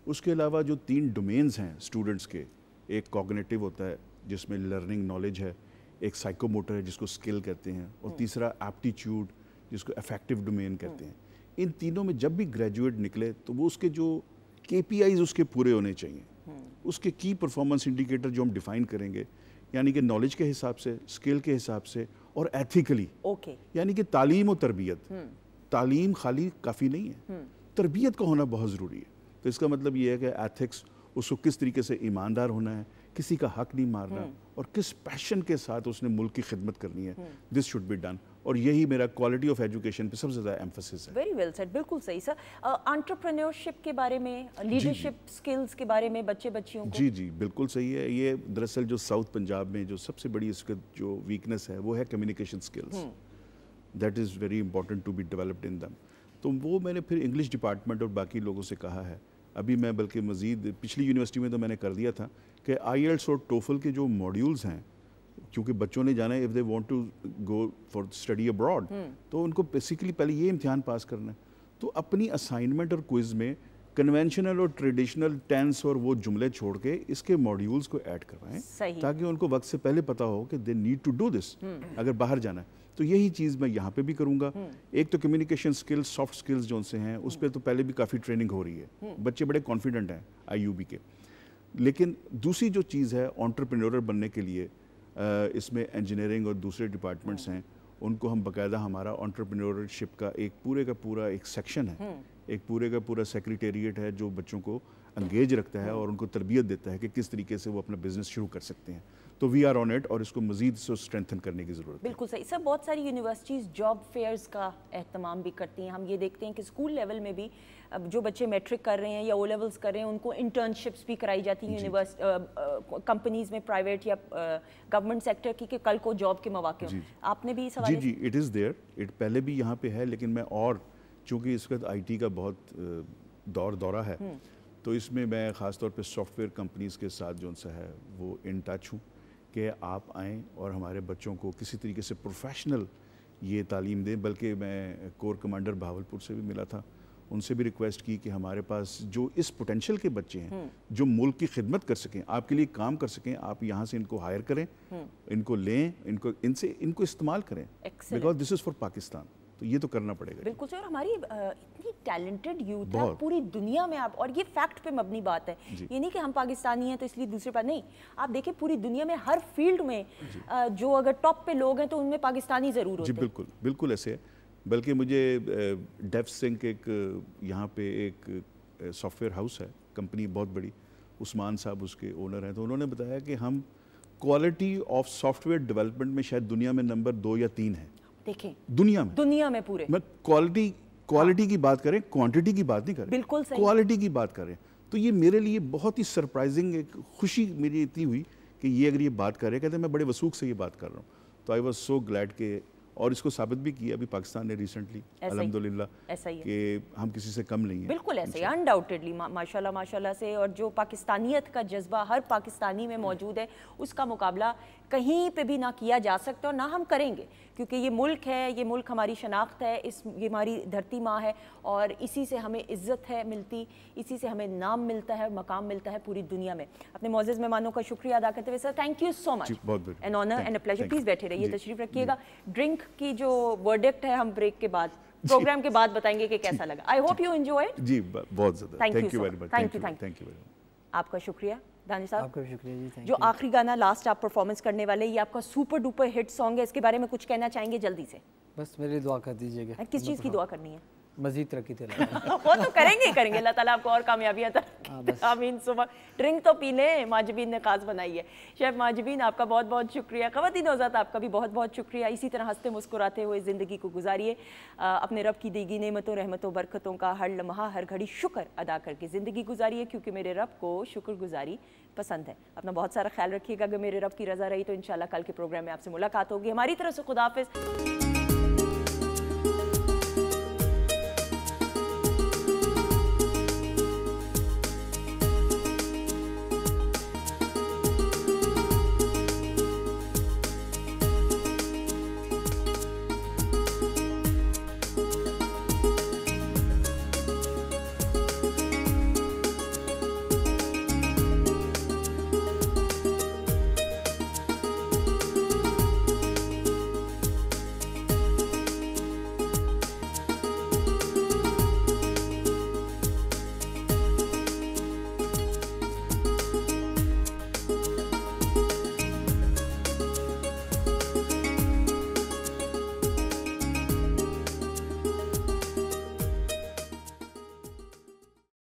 उसके अलावा जो 3 डोमेन्स हैं स्टूडेंट्स के, एक कॉग्निटिव होता है जिसमें लर्निंग नॉलेज है, एक साइकोमोटर है जिसको स्किल कहते हैं, और तीसरा एप्टीट्यूड जिसको अफेक्टिव डोमेन कहते हैं। इन तीनों में जब भी ग्रेजुएट निकले तो वो उसके जो KPIs उसके पूरे होने चाहिए, उसके की परफॉर्मेंस इंडिकेटर जो हम डिफाइन करेंगे, यानी कि नॉलेज के हिसाब से, स्किल के हिसाब से और एथिकली। ओके। यानी कि तालीम और तरबियत, तालीम खाली काफ़ी नहीं है, तरबियत का होना बहुत ज़रूरी है। तो इसका मतलब ये है कि एथिक्स, उसको किस तरीके से ईमानदार होना है, किसी का हक नहीं मारना, और किस पैशन के साथ उसने मुल्क की खिदमत करनी है, दिस शुड बी डन। और यही मेरा क्वालिटी ऑफ एजुकेशन पे सबसे ज़्यादा एम्फेसिस है। वेरी वेल सेड, बिल्कुल सही सर। एंटरप्रेन्योरशिप के बारे में, लीडरशिप स्किल्स के बारे में बच्चे बच्चियों को? जी जी बिल्कुल सही है। ये दरअसल जो साउथ पंजाब में जो सबसे बड़ी इसका जो वीकनेस है वो है communication skills, that is very important to be developed in them. तो वो मैंने फिर इंग्लिश डिपार्टमेंट और बाकी लोगों से कहा है, अभी मैं बल्कि मज़ीद पिछली यूनिवर्सिटी में तो मैंने कर दिया था कि IELTS और TOEFL के जो मॉड्यूल्स हैं, क्योंकि बच्चों ने जाना है if they want to go for study abroad, तो उनको बेसिकली पहले ये इम्तिहान पास करना है। तो अपनी असाइनमेंट और क्विज़ में कन्वेंशनल और ट्रेडिशनल टेंस और वो जुमले छोड़ के इसके मॉड्यूल्स को ऐड करवाएं, ताकि उनको वक्त से पहले पता हो कि they need to do this अगर बाहर जाना है। तो यही चीज़ मैं यहाँ पे भी करूँगा। एक तो कम्युनिकेशन स्किल्स, सॉफ्ट स्किल्स जो उनसे हैं उस पर तो पहले भी काफ़ी ट्रेनिंग हो रही है, बच्चे बड़े कॉन्फिडेंट हैं IUB के। लेकिन दूसरी जो चीज़ है एंटरप्रेन्योर बनने के लिए, इसमें इंजीनियरिंग और दूसरे डिपार्टमेंट्स हैं, उनको हम बाकायदा हमारा एंटरप्रेन्योरशिप का एक पूरे का पूरा एक सेक्शन है, एक पूरे का पूरा सेक्रेटेरिएट है जो बच्चों को एंगेज रखता है और उनको तरबियत देता है कि किस तरीके से वो अपना बिजनेस शुरू कर सकते हैं। तो वी आर ऑन इट और इसको मजीद से स्ट्रेंथन करने की ज़रूरत है। बिल्कुल सही सर। बहुत सारी यूनिवर्सिटीज़ जॉब फेयर्स का एहतमाम भी करती हैं। हम ये देखते हैं कि स्कूल लेवल में भी अब जो बच्चे मैट्रिक कर रहे हैं या O लेवल्स कर रहे हैं उनको इंटर्नशिप्स भी कराई जाती हैं कंपनीज़ में, प्राइवेट या गवर्नमेंट सेक्टर की, कि कल को जॉब के मौके हों। आपने भी सवाल? जी इट इज़ देयर, इट पहले भी यहाँ पे है, लेकिन मैं और चूँकि इस वक्त IT का बहुत दौरा है, तो इसमें मैं ख़ास तौर पे सॉफ्टवेयर कंपनीज़ के साथ जो उनसे है वो इन टच हूँ कि आप आएँ और हमारे बच्चों को किसी तरीके से प्रोफेशनल یہ تعلیم دیں. بلکہ میں کور کمانڈر بہاولپور سے بھی ملا تھا, ان سے بھی ریکویسٹ کی کہ ہمارے پاس جو اس پوٹینشیل کے بچے ہیں جو ملک کی خدمت کر سکیں, آپ کے لیے کام کر سکیں, آپ یہاں سے ان کو ہائر کریں, ان کو لیں, ان کو استعمال کریں, because this is for Pakistan. تو یہ تو کرنا پڑے گا. بالکل سر, ہماری اتنی ٹیلنٹڈ یوتھ ہے پوری دنیا میں, آپ, اور یہ فیکٹ پہ مبنی بات ہے, یہ نہیں کہ ہم پاکستانی ہیں تو اس لیے دوسرے پر نہیں, آپ دیکھیں پوری دنیا میں ہر فیلڈ میں جو اگر ٹاپ پہ لوگ ہیں تو ان میں پاکستانی ضرور ہوتے ہیں. جی بالکل بالکل ایسے ہے. بلکہ مجھے ڈیف سنک ایک یہاں پہ ایک سافٹ ویئر ہاؤس ہے, کمپنی بہت بڑی, عثمان صاحب اس کے اونر ہیں, تو انہوں نے بتایا کہ ہم quality of soft where development میں شاید دنیا میں نمبر 2 یا 3 ہیں. دیکھیں دنیا میں پورے میں کوالٹی کی بات کریں, کوانٹٹی کی بات نہیں کریں, بالکل صحیح, کوالٹی کی بات کریں. تو یہ میرے لیے بہت ہی سرپرائزنگ, ایک خوشی میری اتنی ہوئی کہ یہ اگر یہ بات کر رہے ہیں, کہتے ہیں میں بڑے وثوق سے یہ بات کر رہا ہوں. تو آئی واز سو گلیڈ کہ, اور اس کو ثابت بھی کیا ابھی پاکستان نے ریسنٹلی الحمدللہ کہ ہم کسی سے کم نہیں ہیں. بالکل ایسے ہی انڈاؤٹیڈلی ماشاءاللہ سے, اور جو پاکستانیت کا جذبہ ہر پاکستانی میں موجود ہے اس کا مقابلہ کہیں پہ بھی نہ کیا جا سکتا اور نہ ہم کریں گے, کیونکہ یہ ملک ہے, یہ ملک ہماری شناخت ہے, یہ ہماری دھرتی ماں ہے, اور اسی سے ہمیں عزت ہے ملتی, اسی سے ہمیں نام ملتا ہے, مقام ملتا ہے پوری دنیا میں. اپنے معزز مہمانوں کا شکریہ ادا کرتے ہوئے sir, thank you so much, an honour and a pleasure. Please بیٹھے رہیے, تشریف رکھیے گا. ڈرنک کی جو ورڈکٹ ہے ہم بریک کے بعد, پروگرام کے بعد بتائیں گے کہ کیسا لگا. I hope you enjoy. جی بہت زیادہ, thank you very much. Thank you. آپ کا شکریہ دانش صاحب. آپ کا بھی شکریہ جی. جو آخری گانا لاسٹ آپ پرفارمنس کرنے والے, یہ آپ کا سپر ڈوپر ہٹ سانگ ہے, اس کے بارے میں کچھ کہنا چاہیں گے جلدی سے؟ بس میری دعا کر دیجیے گا. کس چیز کی دعا کرنی ہے؟ مزید ترقی دلانا. وہ تو کریں گے, اللہ تعالیٰ آپ کو اور کامیابی عطا کرے. آمین. صبح ڈرنک تو پی لیں, ماجبین نے خاص بنائی ہے. شیف ماجبین آپ کا بہت بہت شکریہ. خواتین نوزاد آپ کا بھی بہت بہت شکریہ. اسی طرح ہنستے مسکراتے ہوئے زندگی کو گزاریے, اپنے رب کی دی گئی نعمتوں رحمتوں برکتوں کا ہر لمحہ ہر گھڑی شکر ادا کر کے زندگی گزاریے, کیونکہ میرے رب کو شکر گزاری پسند ہے. اپنا بہت سارا خیال رکھیے گا. اگر میرے رب کی رضا رہی تو انشاءاللہ کل کے پروگرام میں آپ سے ملاقات ہوگی. ہماری طرف سے خدا حافظ.